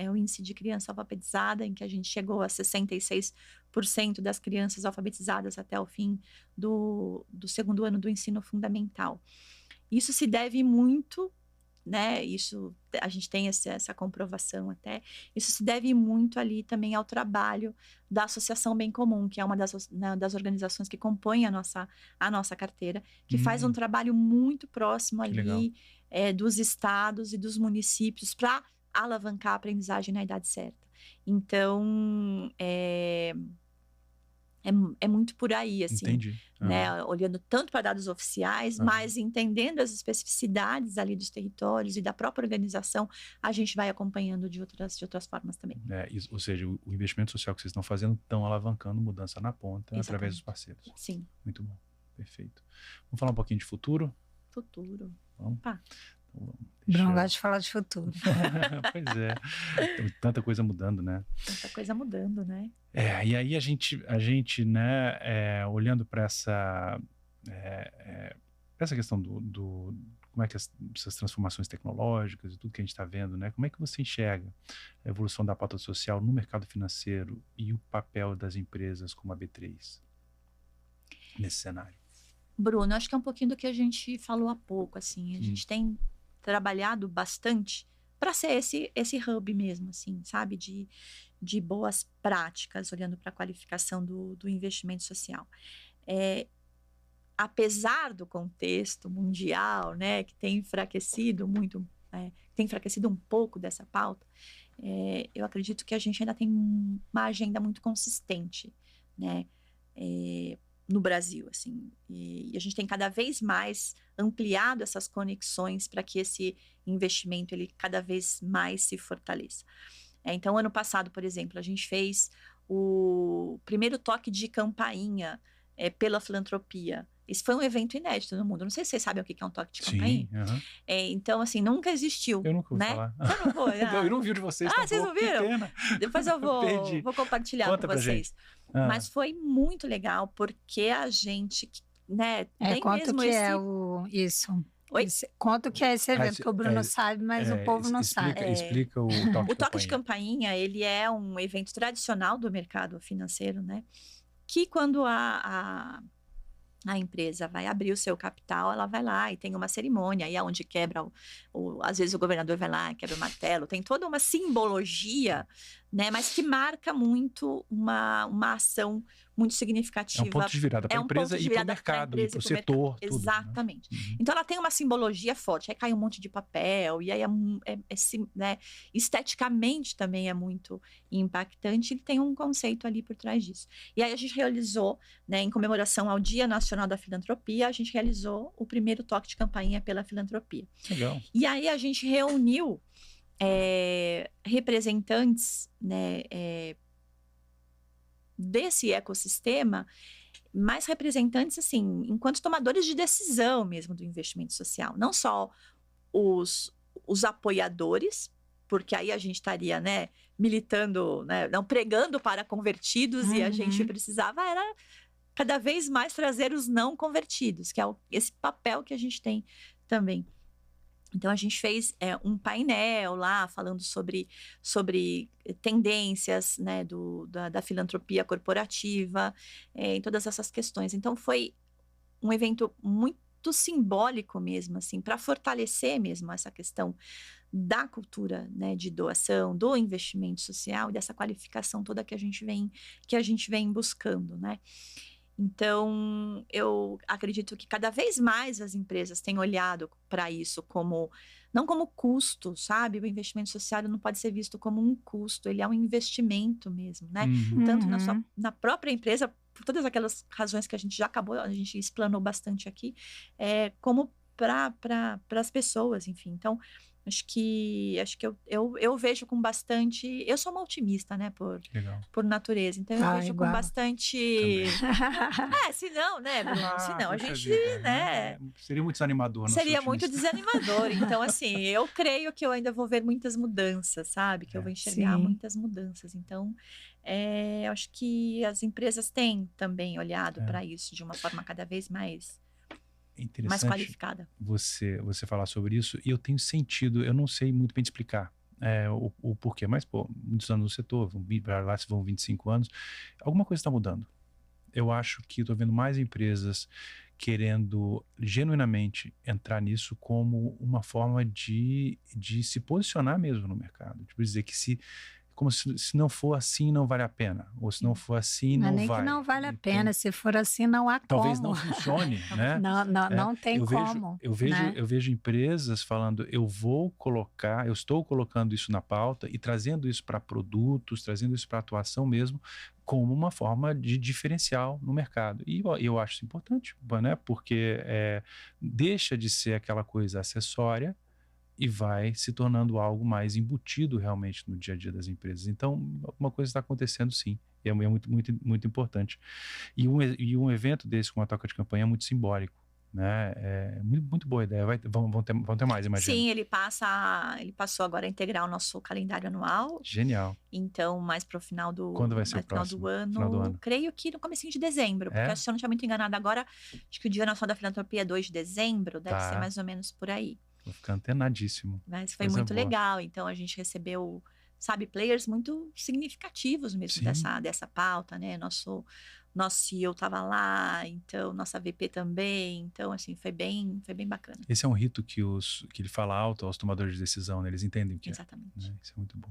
o Índice de Criança Alfabetizada, em que a gente chegou a 66% das crianças alfabetizadas até o fim do 2º ano do ensino fundamental. Isso se deve muito, né, isso a gente tem essa comprovação até, isso se deve muito ali também ao trabalho da Associação Bem Comum, que é uma das organizações que compõem a nossa carteira, que faz um trabalho muito próximo ali dos estados e dos municípios para alavancar a aprendizagem na idade certa. Então, é muito por aí, assim. Entendi. Né? Olhando tanto para dados oficiais, mas entendendo as especificidades ali dos territórios e da própria organização, a gente vai acompanhando de outras formas também. Ou seja, o investimento social que vocês estão fazendo estão alavancando mudança na ponta. Exatamente. Através dos parceiros. Sim. Muito bom. Perfeito. Vamos falar um pouquinho de futuro? Futuro. Vamos? Opa. Bruno gosta de falar de futuro. Pois é. Tem tanta coisa mudando, né? Tanta coisa mudando, né? E aí a gente né, olhando para essa questão como é que essas transformações tecnológicas e tudo que a gente está vendo, né? Como é que você enxerga a evolução da pauta social no mercado financeiro e o papel das empresas como a B3 nesse cenário? Bruno, acho que é um pouquinho do que a gente falou há pouco, assim. A gente tem trabalhado bastante para ser esse hub mesmo, assim, sabe? De boas práticas, olhando para a qualificação do investimento social. Apesar do contexto mundial, né, que tem enfraquecido muito, tem enfraquecido um pouco dessa pauta, eu acredito que a gente ainda tem uma agenda muito consistente, né, no Brasil, assim, e a gente tem cada vez mais ampliado essas conexões para que esse investimento ele cada vez mais se fortaleça. Então, ano passado, por exemplo, a gente fez o primeiro toque de campainha pela filantropia. Esse foi um evento inédito no mundo. Não sei se vocês sabem o que é um toque de campainha. Sim, então, assim, nunca existiu. Eu nunca ouvi falar. Você não foi? Eu não vi o de vocês. Vocês não viram? Que pena. Depois eu vou compartilhar Conta com vocês. Mas foi muito legal, porque a gente, né, tem quanto mesmo que esse... isso? Oi? Quanto que é esse evento que o Bruno sabe, mas o povo não sabe. Explica o toque de campainha. O toque de campainha, ele é um evento tradicional do mercado financeiro, né? Que quando a a empresa vai abrir o seu capital, ela vai lá e tem uma cerimônia, aí é onde quebra, às vezes o governador vai lá, quebra o martelo, tem toda uma simbologia, né, mas que marca muito uma ação muito significativa. É um ponto de virada para a empresa e para o mercado, e para o setor. Tudo, exatamente. Né? Então ela tem uma simbologia forte, aí cai um monte de papel, e aí né, esteticamente também é muito impactante, e tem um conceito ali por trás disso. E aí a gente realizou, né, em comemoração ao Dia Nacional da Filantropia, a gente realizou o primeiro toque de campainha pela filantropia. Legal. E aí a gente reuniu representantes, né, desse ecossistema, mas representantes, assim, enquanto tomadores de decisão mesmo do investimento social. Não só os apoiadores, porque aí a gente estaria, né, militando, né, não pregando para convertidos, e a gente precisava era cada vez mais trazer os não convertidos, que é esse papel que a gente tem também. Então, a gente fez um painel lá falando sobre tendências, né, da filantropia corporativa, em todas essas questões. Então, foi um evento muito simbólico mesmo, assim, para fortalecer mesmo essa questão da cultura, né, de doação, do investimento social e dessa qualificação toda que a gente vem buscando, né? Então, eu acredito que cada vez mais as empresas têm olhado para isso não como custo, sabe? O investimento social não pode ser visto como um custo, ele é um investimento mesmo, né? Tanto na própria empresa, por todas aquelas razões que a gente explanou bastante aqui, como para as pessoas, enfim. Então, acho que eu vejo com bastante... Eu sou uma otimista, né, por natureza. Então, eu vejo com bastante... se não, né, Bruno? Se não, a gente, né... Seria muito desanimador. Seria muito desanimador. Então, assim, eu creio que eu ainda vou ver muitas mudanças, sabe? Que eu vou enxergar muitas mudanças. Então, eu acho que as empresas têm também olhado para isso de uma forma cada vez mais qualificada. Você falar sobre isso, e eu tenho sentido, eu não sei muito bem te explicar o porquê, mas, muitos anos no setor, lá se vão 25 anos, alguma coisa está mudando. Eu acho que estou vendo mais empresas querendo genuinamente entrar nisso como uma forma de se posicionar mesmo no mercado. Tipo, dizer que como se não for assim, não vale a pena. Ou se não for assim, não vai. Nem que não vale a pena. Se for assim, não há talvez como. Talvez não funcione, né? Não tem como. Eu vejo empresas falando, eu estou colocando isso na pauta e trazendo isso para produtos, trazendo isso para atuação mesmo, como uma forma de diferencial no mercado. E eu acho isso importante, né? Porque deixa de ser aquela coisa acessória e vai se tornando algo mais embutido realmente no dia a dia das empresas. Então, alguma coisa está acontecendo, sim. E é muito, muito, muito importante. E um evento desse com uma toca de campanha é muito simbólico, né? É muito boa ideia. Vão ter mais, imagina. Sim, ele passou agora a integrar o nosso calendário anual. Genial. Então, mais para o final do Quando vai ser o próximo? Final do ano. Creio que no comecinho de dezembro, porque se eu não estiver muito enganada agora, acho que o Dia Nacional da Filantropia é 2 de dezembro, deve ser mais ou menos por aí. Vou ficar antenadíssimo. Mas foi muito legal. Então, a gente recebeu, sabe, players muito significativos mesmo dessa pauta, né? Nosso CEO estava lá, então, nossa VP também. Então, assim, foi bem bacana. Esse é um rito que ele fala alto aos tomadores de decisão, né? Eles entendem o que Exatamente. Né? Isso é muito bom.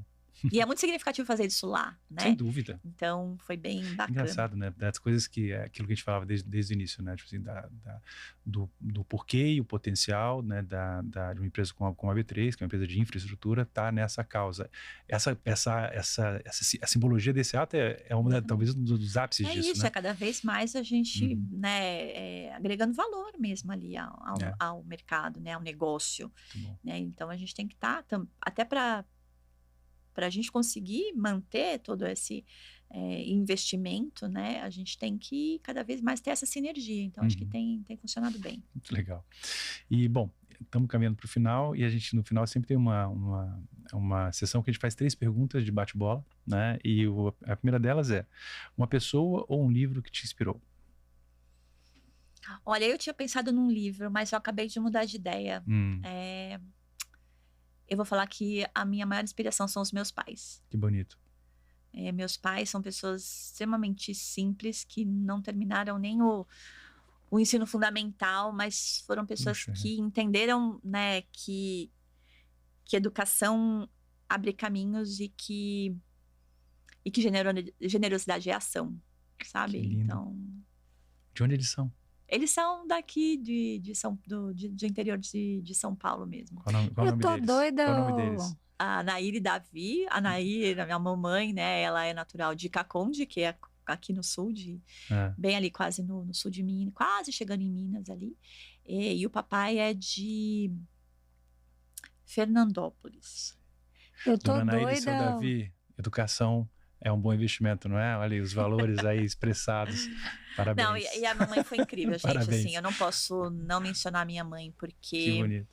E é muito significativo fazer isso lá, né? Sem dúvida. Então, foi bem bacana. Engraçado, né? Das coisas que aquilo que a gente falava desde o início, né? Tipo assim, do porquê e o potencial, né? De uma empresa como a B3, que é uma empresa de infraestrutura, tá nessa causa. A simbologia desse ato é uma, talvez, um dos ápices disso, isso, né? é cada vez mais a gente, né? Agregando valor mesmo ali ao mercado, né? Ao negócio. Né? Então, a gente tem que estar, até para a gente conseguir manter todo esse investimento, né, a gente tem que cada vez mais ter essa sinergia. Então, acho que tem funcionado bem. Muito legal. E, bom, estamos caminhando para o final e a gente, no final, sempre tem uma sessão que a gente faz 3 perguntas de bate-bola, né? E a primeira delas é: uma pessoa ou um livro que te inspirou? Olha, eu tinha pensado num livro, mas eu acabei de mudar de ideia. Eu vou falar que a minha maior inspiração são os meus pais. Que bonito. Meus pais são pessoas extremamente simples que não terminaram nem o o ensino fundamental, mas foram pessoas que entenderam, né, que educação abre caminhos e que generosidade é ação, sabe? Então, de onde eles são? Eles são daqui do interior de São Paulo mesmo. Qual o nome deles? Doida. Qual o nome deles? A Nair e Davi. A Nair, a minha mamãe, né? Ela é natural de Caconde, que é aqui no sul, bem ali quase no sul de Minas, quase chegando em Minas ali. E o papai é de Fernandópolis. Eu tô Dona Nair doida. E seu Davi, educação é um bom investimento, não é? Olha aí os valores aí expressados. Parabéns. Não, e a mamãe foi incrível, gente. Parabéns. Assim, eu não posso não mencionar a minha mãe, porque... Que bonito.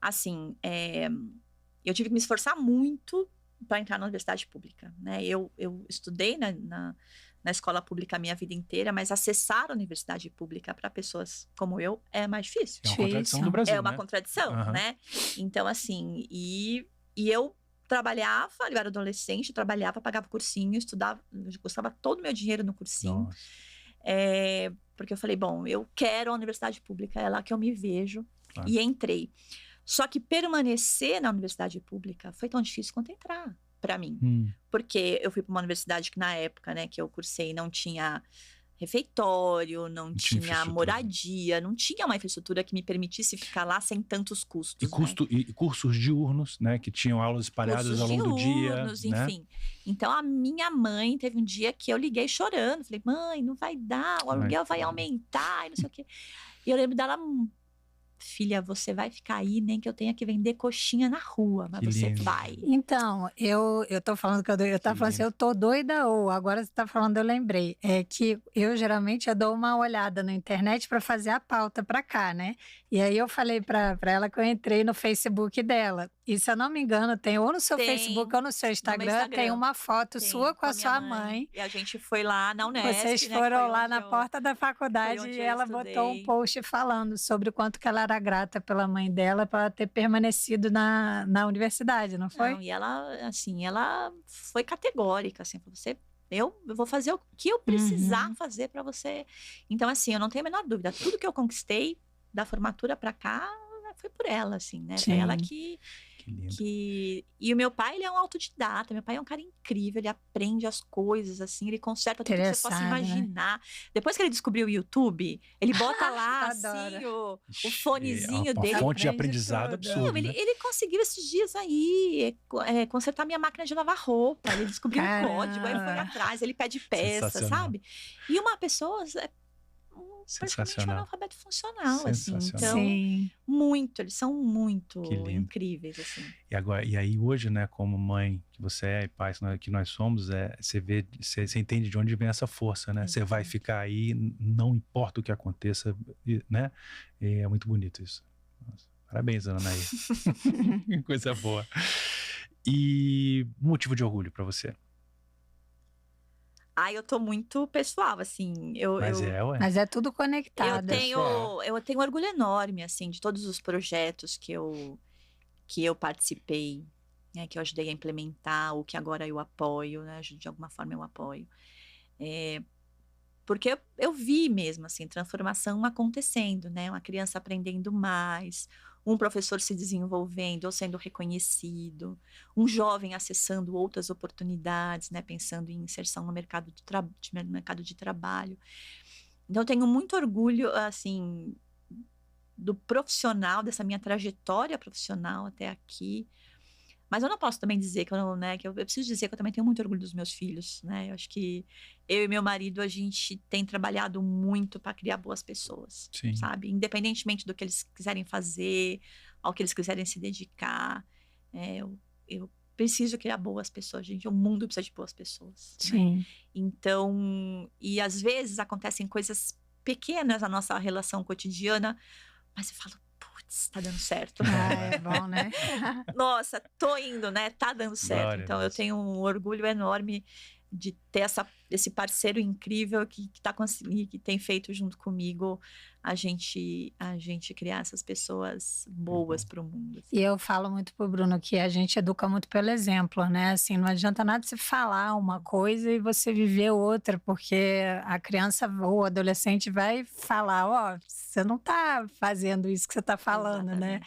Assim, eu tive que me esforçar muito para entrar na universidade pública, né? Eu estudei na escola pública a minha vida inteira, mas acessar a universidade pública para pessoas como eu é mais difícil. É uma contradição do Brasil, É uma contradição, né? Então, assim, e eu trabalhava, eu era adolescente, trabalhava, pagava cursinho, estudava, eu gastava todo o meu dinheiro no cursinho. Porque eu falei, bom, eu quero a universidade pública, é lá que eu me vejo. Claro. E entrei. Só que permanecer na universidade pública foi tão difícil quanto entrar para mim. Porque eu fui para uma universidade que na época, né, que eu cursei, não tinha refeitório, não tinha moradia, não tinha uma infraestrutura que me permitisse ficar lá sem tantos custos. E cursos diurnos, né? Que tinham aulas espalhadas ao longo do dia. Enfim. Né? Então, a minha mãe teve um dia que eu liguei chorando. Falei, mãe, não vai dar, o aluguel vai aumentar e não sei o quê. E eu lembro dela... Filha, você vai ficar aí, nem que eu tenha que vender coxinha na rua, mas você vai. Então, eu tô falando que eu tava falando assim, eu tô doida, ou agora você tá falando, eu lembrei. É que eu geralmente dou uma olhada na internet para fazer a pauta para cá, né? E aí eu falei para ela que eu entrei no Facebook dela. E se eu não me engano, tem ou no seu Facebook ou no seu Instagram, tem uma foto sua com a sua mãe. E a gente foi lá na Unesp. Vocês foram lá na porta da faculdade e ela botou um post falando sobre o quanto que ela era grata pela mãe dela para ter permanecido na universidade, não foi? Não, e ela, assim, ela foi categórica, assim, para você... Eu vou fazer o que eu precisar fazer para você. Então, assim, eu não tenho a menor dúvida. Tudo que eu conquistei da formatura para cá foi por ela, assim, né? Foi ela que E o meu pai, ele é um autodidata. Meu pai é um cara incrível, ele aprende as coisas, assim, ele conserta tudo que você possa imaginar. Né? Depois que ele descobriu o YouTube, ele bota lá, assim, o fonezinho dele. Uma fonte de aprendizado absurda. Ele conseguiu esses dias aí consertar minha máquina de lavar roupa. Ele descobriu o código, aí foi atrás, ele pede peça, sabe? E uma pessoa... praticamente um analfabeto funcional, assim. Então, eles são muito incríveis, assim. E aí hoje, né, como mãe que você é e pai que nós somos, você entende de onde vem essa força, né? Você vai ficar aí, não importa o que aconteça, né? E é muito bonito isso. Nossa, parabéns, Ana Nair. Coisa boa. E motivo de orgulho para você? Eu tô muito pessoal, assim. Mas é tudo conectado. Eu tenho orgulho enorme, assim, de todos os projetos que eu participei, né, que eu ajudei a implementar, ou que agora eu apoio, né, de alguma forma eu apoio. Porque eu vi mesmo, assim, transformação acontecendo, né? Uma criança aprendendo mais, um professor se desenvolvendo ou sendo reconhecido, um jovem acessando outras oportunidades, né? Pensando em inserção no mercado de trabalho. Então, eu tenho muito orgulho, assim, do profissional, dessa minha trajetória profissional até aqui. Mas eu não posso também dizer que eu preciso dizer que eu também tenho muito orgulho dos meus filhos, né? Eu acho que eu e meu marido, a gente tem trabalhado muito para criar boas pessoas, sabe? Independentemente do que eles quiserem fazer, ao que eles quiserem se dedicar. Eu preciso criar boas pessoas, gente. O mundo precisa de boas pessoas. Sim. Né? Então, e às vezes acontecem coisas pequenas na nossa relação cotidiana, mas eu falo, tá dando certo. É bom, né? Nossa, tô indo, né? Tá dando certo. Glória, então, eu tenho um orgulho enorme de ter esse parceiro incrível que tá conseguindo, que tem feito junto comigo a gente criar essas pessoas boas para o mundo. Assim. E eu falo muito pro Bruno que a gente educa muito pelo exemplo, né? Assim, não adianta nada você falar uma coisa e você viver outra, porque a criança ou o adolescente vai falar, você não tá fazendo isso que você tá falando, né?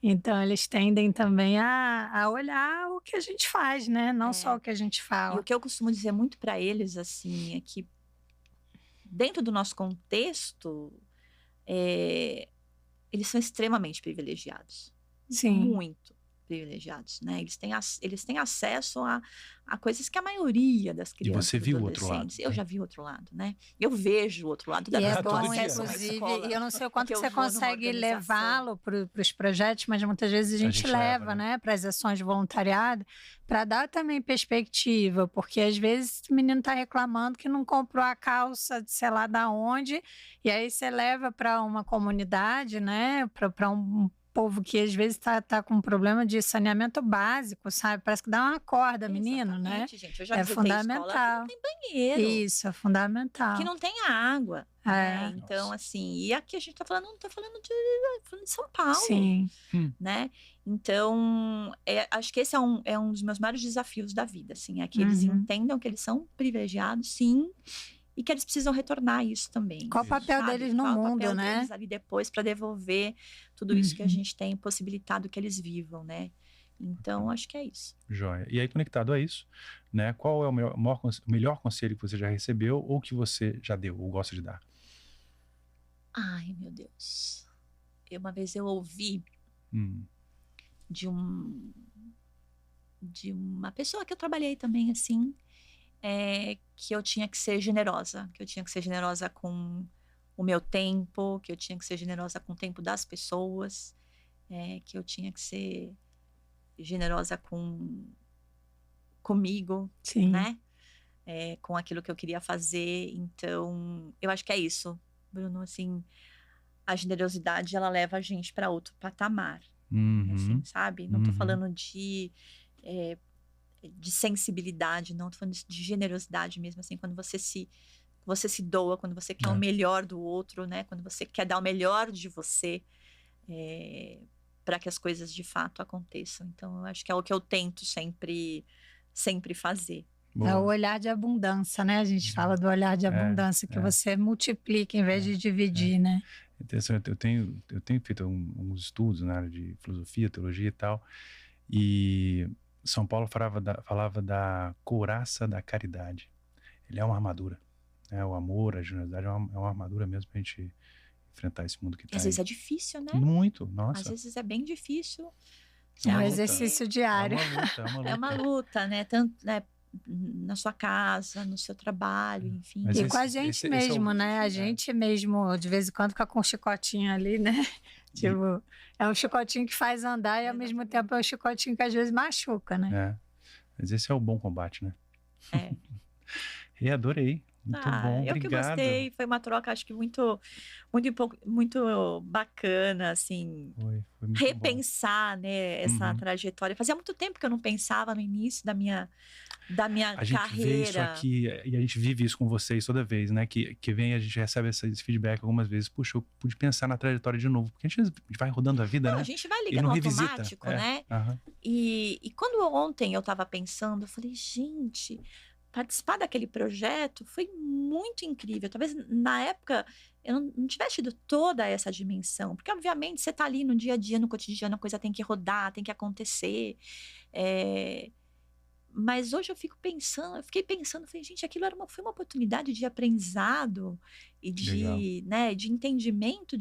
Então, eles tendem também a olhar o que a gente faz, né? Não só o que a gente fala. E o que eu costumo dizer muito para eles, assim, é que dentro do nosso contexto, eles são extremamente privilegiados. Sim. Muito privilegiados, né? Eles têm acesso a coisas que a maioria das crianças, e você viu o outro lado? Eu já vi o outro lado, né? Eu vejo o outro lado. E é bom, inclusive, e eu não sei o quanto você consegue levá-lo para os projetos, mas muitas vezes a gente leva, né, para as ações de voluntariado, para dar também perspectiva, porque às vezes o menino está reclamando que não comprou a calça de sei lá da onde, e aí você leva para uma comunidade, né, para um povo que às vezes tá com um problema de saneamento básico, sabe? Parece que dá uma corda, menino, né? Gente, eu já é fundamental. Escola que não tem banheiro. Isso, é fundamental. Que não tem água. Né? Então, assim, e aqui a gente não tá falando de São Paulo. Sim. Né? Então, acho que esse é um dos meus maiores desafios da vida, assim, é que eles entendam que eles são privilegiados, sim, e que eles precisam retornar isso também. Qual o papel deles no mundo, né? Qual o papel deles ali depois para devolver tudo isso que a gente tem possibilitado que eles vivam, né? Então, acho que é isso. Joia. E aí, conectado a isso, né? Qual é o melhor conselho que você já recebeu ou que você já deu ou gosta de dar? Ai, meu Deus. Uma vez eu ouvi de uma pessoa que eu trabalhei também, assim, que eu tinha que ser generosa, com o meu tempo, que eu tinha que ser generosa com o tempo das pessoas, que eu tinha que ser generosa comigo, Sim. né? Com aquilo que eu queria fazer. Então, eu acho que é isso, Bruno, assim, a generosidade, ela leva a gente para outro patamar, assim, sabe? Não tô falando de sensibilidade, não, tô falando de generosidade mesmo, assim, quando você se doa, quando você quer o melhor do outro, né? Quando você quer dar o melhor de você para que as coisas de fato aconteçam. Então, eu acho que é o que eu tento sempre fazer. Boa. É o olhar de abundância, né? A gente fala do olhar de abundância, que você multiplica em vez de dividir, né? Interessante. Eu tenho feito alguns estudos na área de filosofia, teologia e tal, e São Paulo falava da couraça da caridade. Ele é uma armadura. O amor, a generosidade é uma armadura mesmo pra gente enfrentar esse mundo que tá Às vezes é difícil, né? Muito, nossa. Às vezes é bem difícil. É um exercício diário. É uma luta, né? Tanto, né? Na sua casa, no seu trabalho, enfim. E com a gente mesmo, né? A gente mesmo, de vez em quando, fica com um chicotinho ali, né? Tipo, é um chicotinho que faz andar e, ao mesmo tempo, é um chicotinho que, às vezes, machuca, né? Mas esse é o bom combate, né? E adorei. Muito bom, obrigado. Eu que gostei, foi uma troca, acho que muito bacana, assim, foi muito repensar, né, essa trajetória. Fazia muito tempo que eu não pensava no início da minha carreira. A gente vê isso aqui, e a gente vive isso com vocês toda vez, né, que vem, a gente recebe esse feedback algumas vezes, puxa, eu pude pensar na trajetória de novo, porque a gente vai rodando a vida, né? A gente vai ligando no automático, né? E quando ontem eu tava pensando, eu falei, gente, participar daquele projeto foi muito incrível. Talvez na época eu não tivesse tido toda essa dimensão, porque obviamente você tá ali no dia a dia, no cotidiano, a coisa tem que rodar, tem que acontecer. Mas hoje eu fiquei pensando, falei, gente, aquilo foi uma oportunidade de aprendizado e de entendimento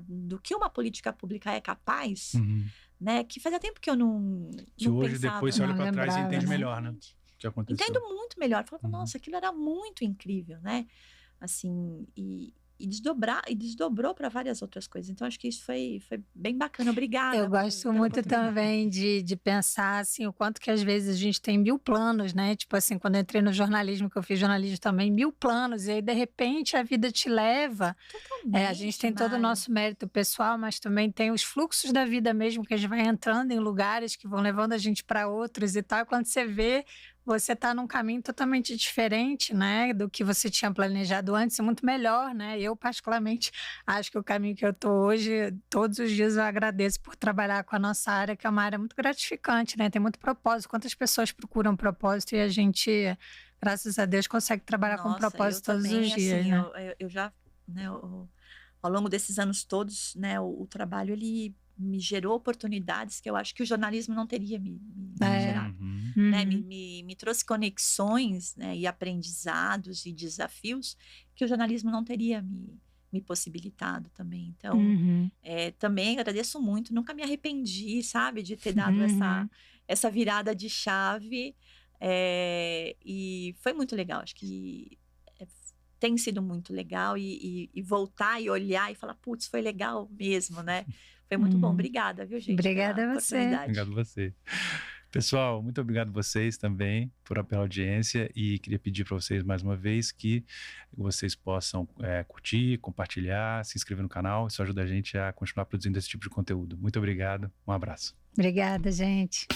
do que uma política pública é capaz, né? Que fazia tempo que eu não Que hoje pensava, depois você olha para trás e entende melhor, né? Que aconteceu. Entendo muito melhor. Falava, nossa, aquilo era muito incrível, né? Assim, e desdobrou para várias outras coisas. Então, acho que isso foi bem bacana. Obrigada. Eu gosto muito também de pensar, assim, o quanto que às vezes a gente tem 1000 planos, né? Tipo assim, quando eu entrei no jornalismo, que eu fiz jornalismo também, 1000 planos. E aí, de repente, a vida te leva. A gente tem todo o nosso mérito pessoal, mas também tem os fluxos da vida mesmo, que a gente vai entrando em lugares que vão levando a gente para outros e tal. Quando você vê, você está num caminho totalmente diferente, né, do que você tinha planejado antes, muito melhor, né? Eu, particularmente, acho que o caminho que eu estou hoje, todos os dias eu agradeço por trabalhar com a nossa área, que é uma área muito gratificante, né? Tem muito propósito. Quantas pessoas procuram propósito e a gente, graças a Deus, consegue trabalhar com propósito todos os dias, assim, né? eu já, né, ao longo desses anos todos, né, o trabalho, ele me gerou oportunidades que eu acho que o jornalismo não teria me gerado. Né? Me trouxe conexões, né, e aprendizados e desafios que o jornalismo não teria me possibilitado também. Então, também agradeço muito, nunca me arrependi, sabe, de ter dado essa virada de chave, e foi muito legal, acho que tem sido muito legal, e voltar e olhar e falar, putz, foi legal mesmo, né? Foi muito bom. Obrigada, viu, gente? Obrigada a você. Obrigado a você. Pessoal, muito obrigado a vocês também pela audiência, e queria pedir para vocês mais uma vez que vocês possam curtir, compartilhar, se inscrever no canal. Isso ajuda a gente a continuar produzindo esse tipo de conteúdo. Muito obrigado, um abraço. Obrigada, gente.